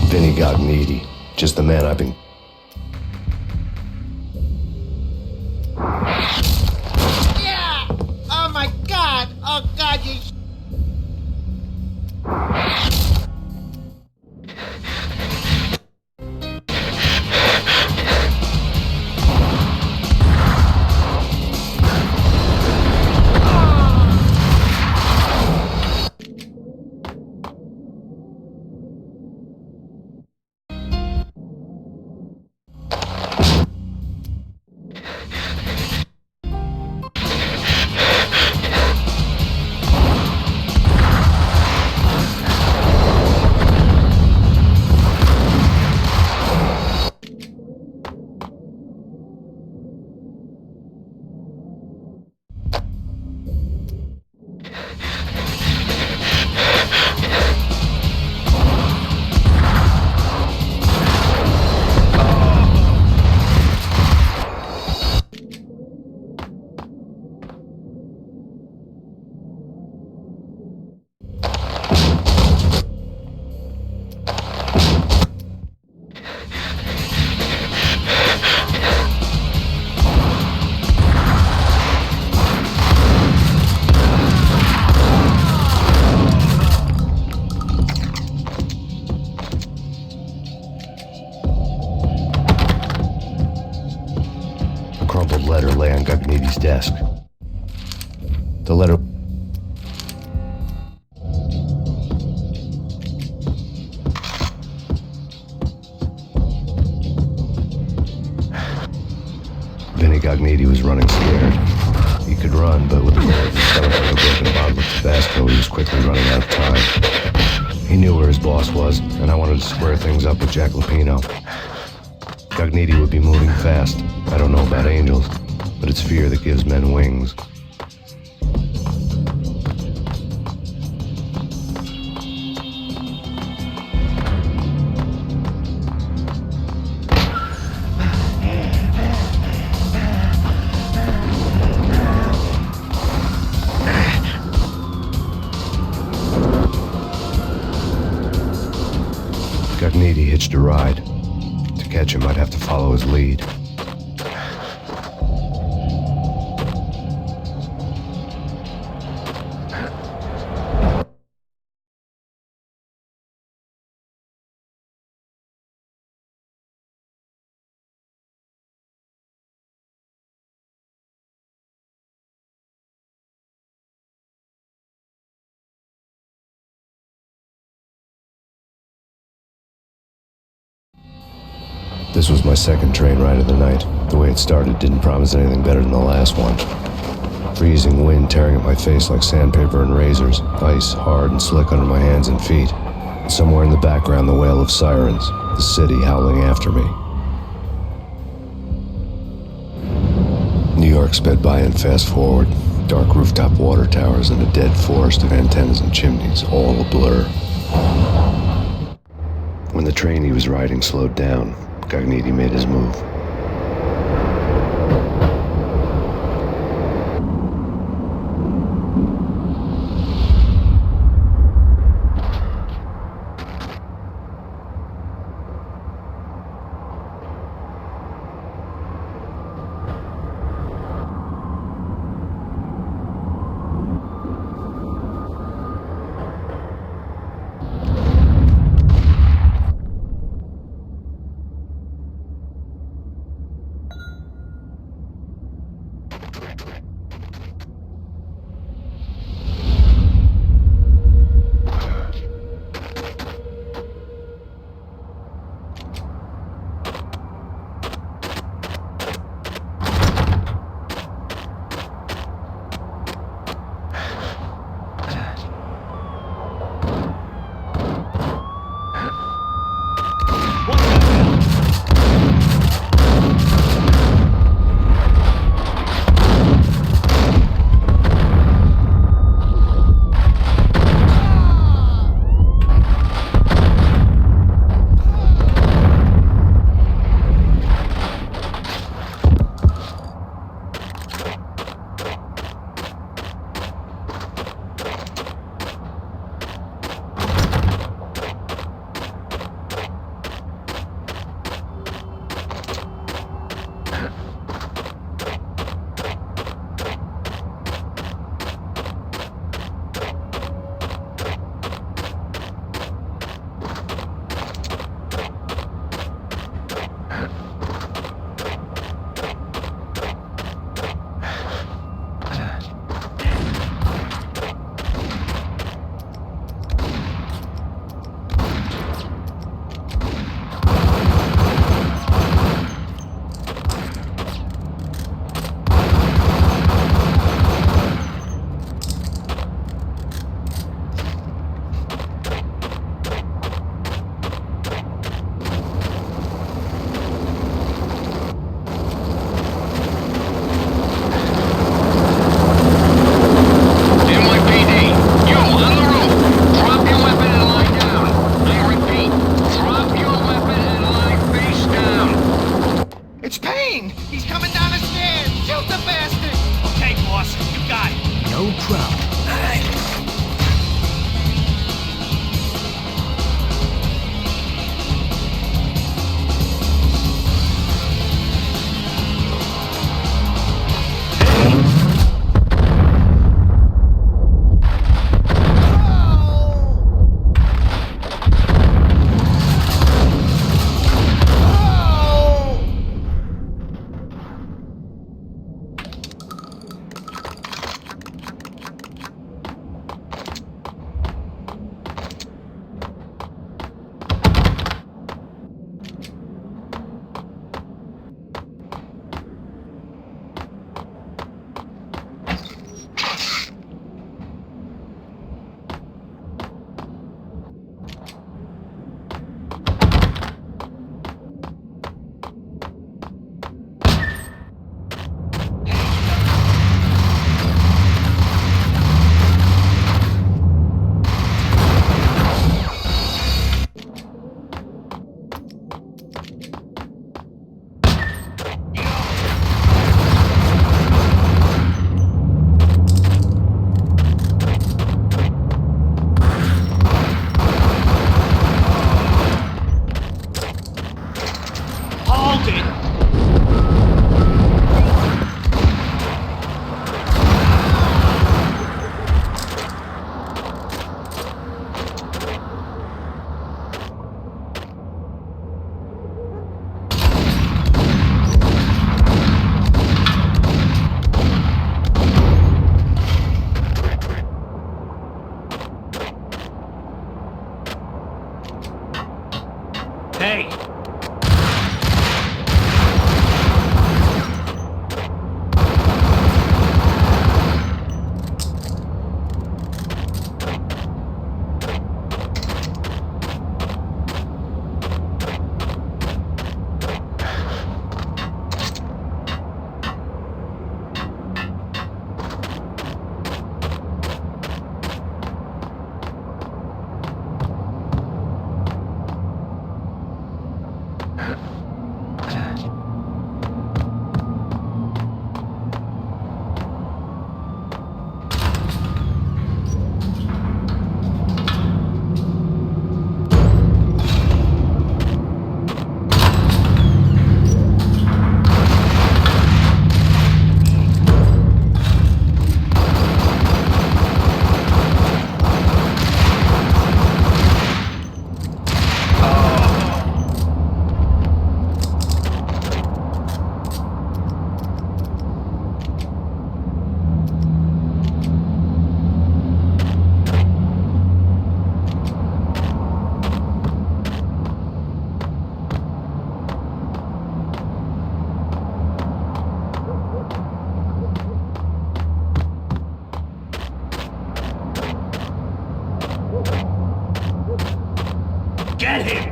Vinny Gugnetti, just the man I've been... Yeah! Oh my god! Oh god, you... A crumpled letter lay on Gugnetti's desk. The letter... Vinny Gugnetti was running scared. He could run, but with a bullet stomach like a broken bottle of Tabasco, he was quickly running out of time. He knew where his boss was, and I wanted to square things up with Jack Lupino. Gugnetti would be moving fast. I don't know about angels, but it's fear that gives men wings. Gugnetti hitched a ride. To catch him, I'd have to follow his lead. This was my second train ride of the night. The way it started didn't promise anything better than the last one. Freezing wind tearing at my face like sandpaper and razors, ice hard and slick under my hands and feet. And somewhere in the background, the wail of sirens, the city howling after me. New York sped by in fast forward, dark rooftop water towers and a dead forest of antennas and chimneys, all a blur. When the train he was riding slowed down, Gugnetti made his move. Payne! He's coming down the stairs! Shoot the bastard! Okay, boss, you got it. No problem. All right. Hey! Get him!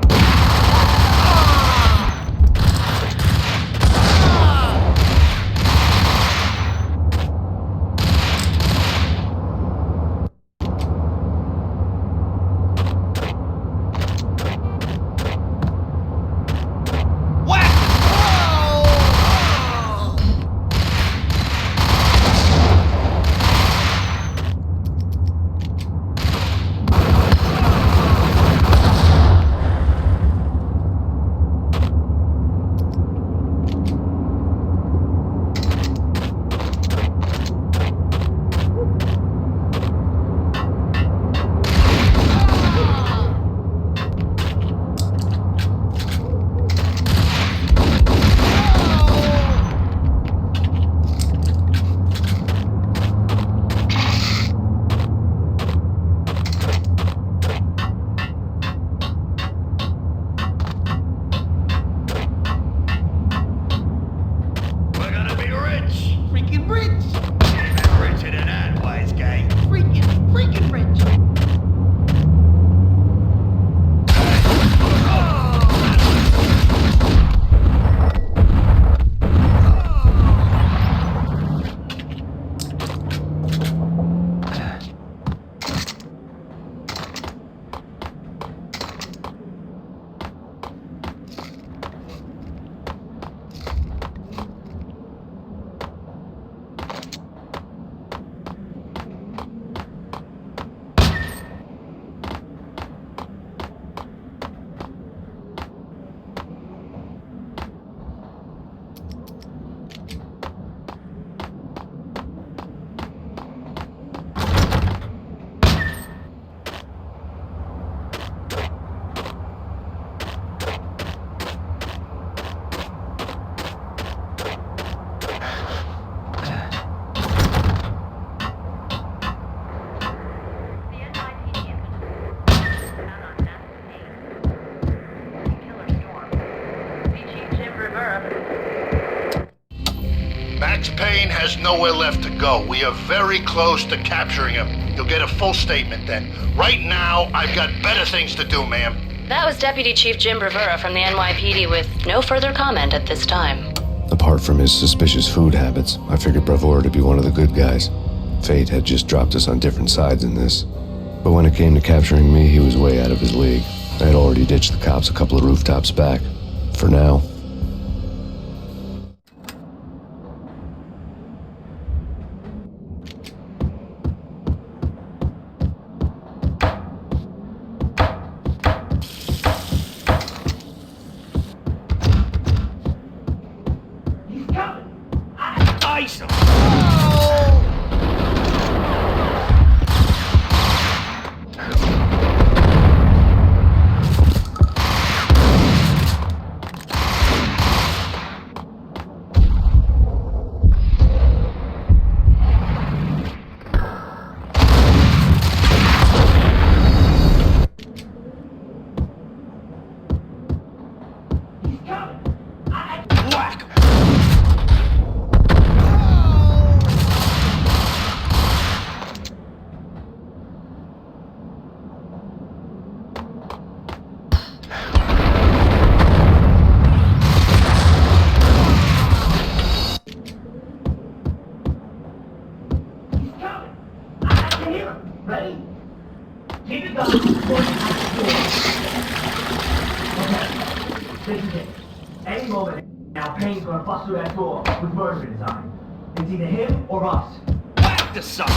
Max Payne has nowhere left to go. We are very close to capturing him. You'll get a full statement then. Right now, I've got better things to do, ma'am. That was Deputy Chief Jim Rivera from the NYPD with no further comment at this time. Apart from his suspicious food habits, I figured Bravura to be one of the good guys. Fate had just dropped us on different sides in this. But when it came to capturing me, he was way out of his league. I had already ditched the cops a couple of rooftops back. For now. Ice him! Whack! Ready? Keep it going. This is it. Any moment now, Payne's gonna bust through that door with murder in his eye. It's either him or us. Whack the sucker!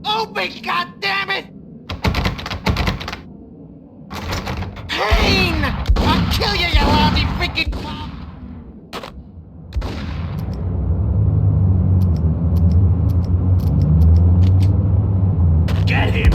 Open, goddammit! Payne! I'll kill you, you lousy freaking clown! Get him!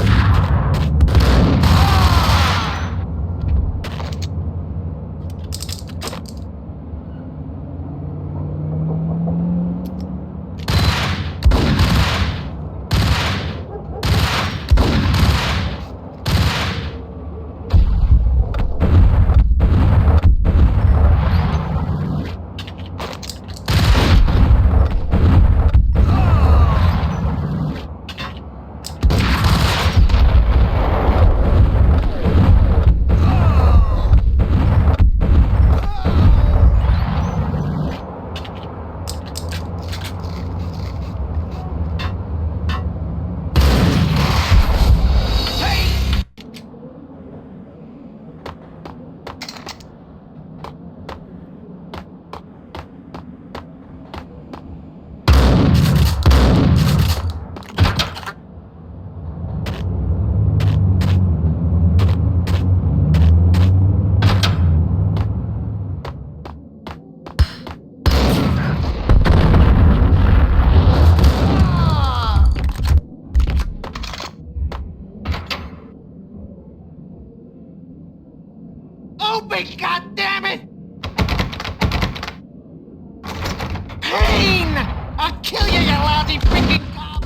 me, goddammit! Payne! I'll kill you, you lousy freaking cop!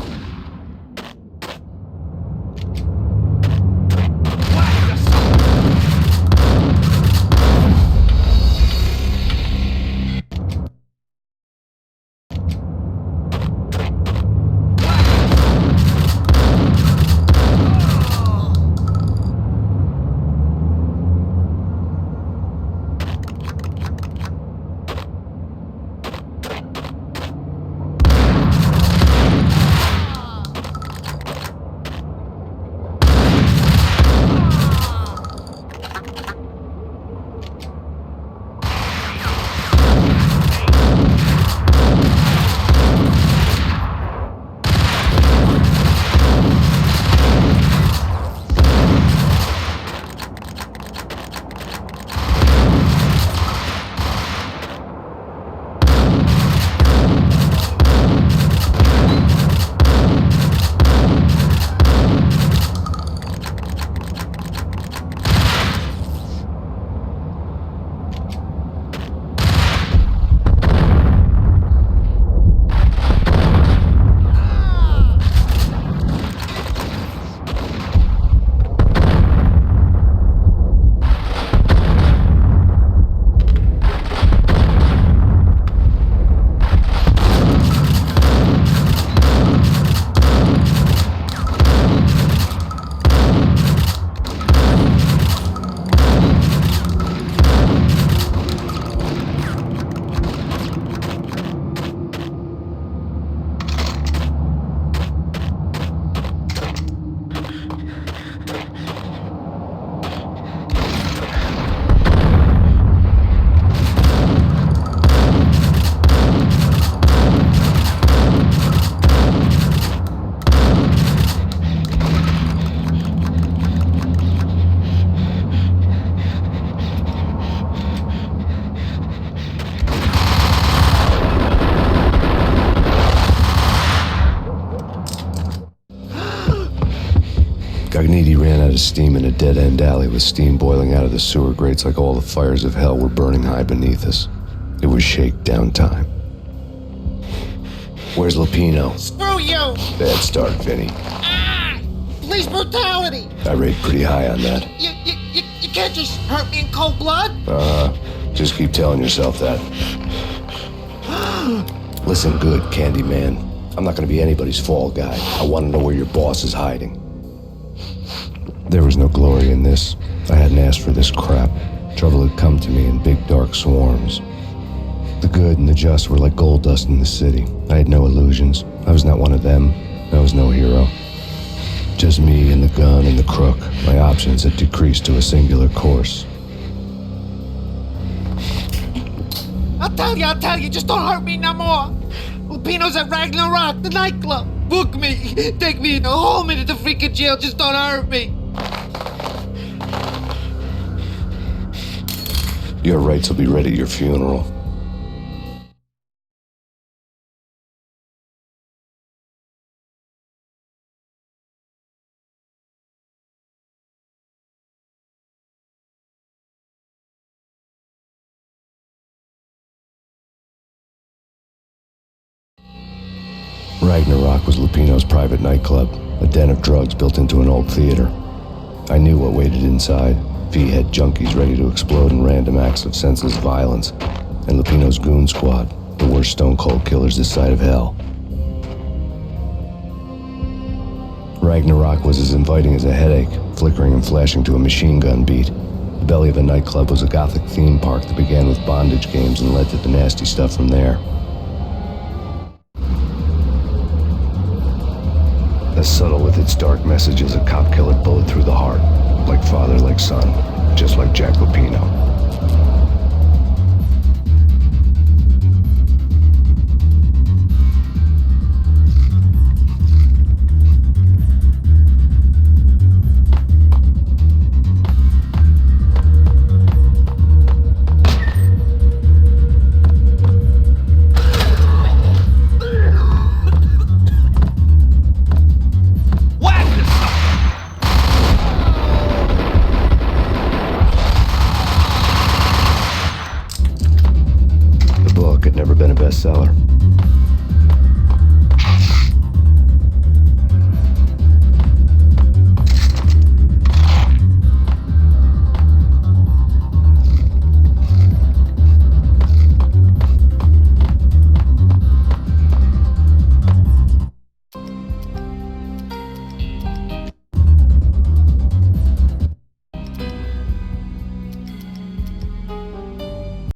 Gognitti ran out of steam in a dead-end alley with steam boiling out of the sewer grates like all the fires of hell were burning high beneath us. It was shakedown time. Where's Lupino? Screw you! Bad start, Vinny. Ah! Police brutality! I rate pretty high on that. You can't just hurt me in cold blood! Just keep telling yourself that. Listen good, Candyman. I'm not gonna be anybody's fall guy. I want to know where your boss is hiding. There was no glory in this. I hadn't asked for this crap. Trouble had come to me in big dark swarms. The good and the just were like gold dust in the city. I had no illusions. I was not one of them. I was no hero. Just me and the gun and the crook. My options had decreased to a singular course. I'll tell you, just don't hurt me no more. Lupino's at Ragnarok, the nightclub. Book me, take me, haul me to the freaking jail, just don't hurt me. Your rights will be ready at your funeral. Ragnarok was Lupino's private nightclub, a den of drugs built into an old theater. I knew what waited inside. V-head junkies ready to explode in random acts of senseless violence, and Lupino's goon squad, the worst stone-cold killers this side of hell. Ragnarok was as inviting as a headache, flickering and flashing to a machine gun beat. The belly of the nightclub was a gothic theme park that began with bondage games and led to the nasty stuff from there. As subtle with its dark message as a cop killer bullet through the heart. Like father, like son, just like Jack Lupino. cellar.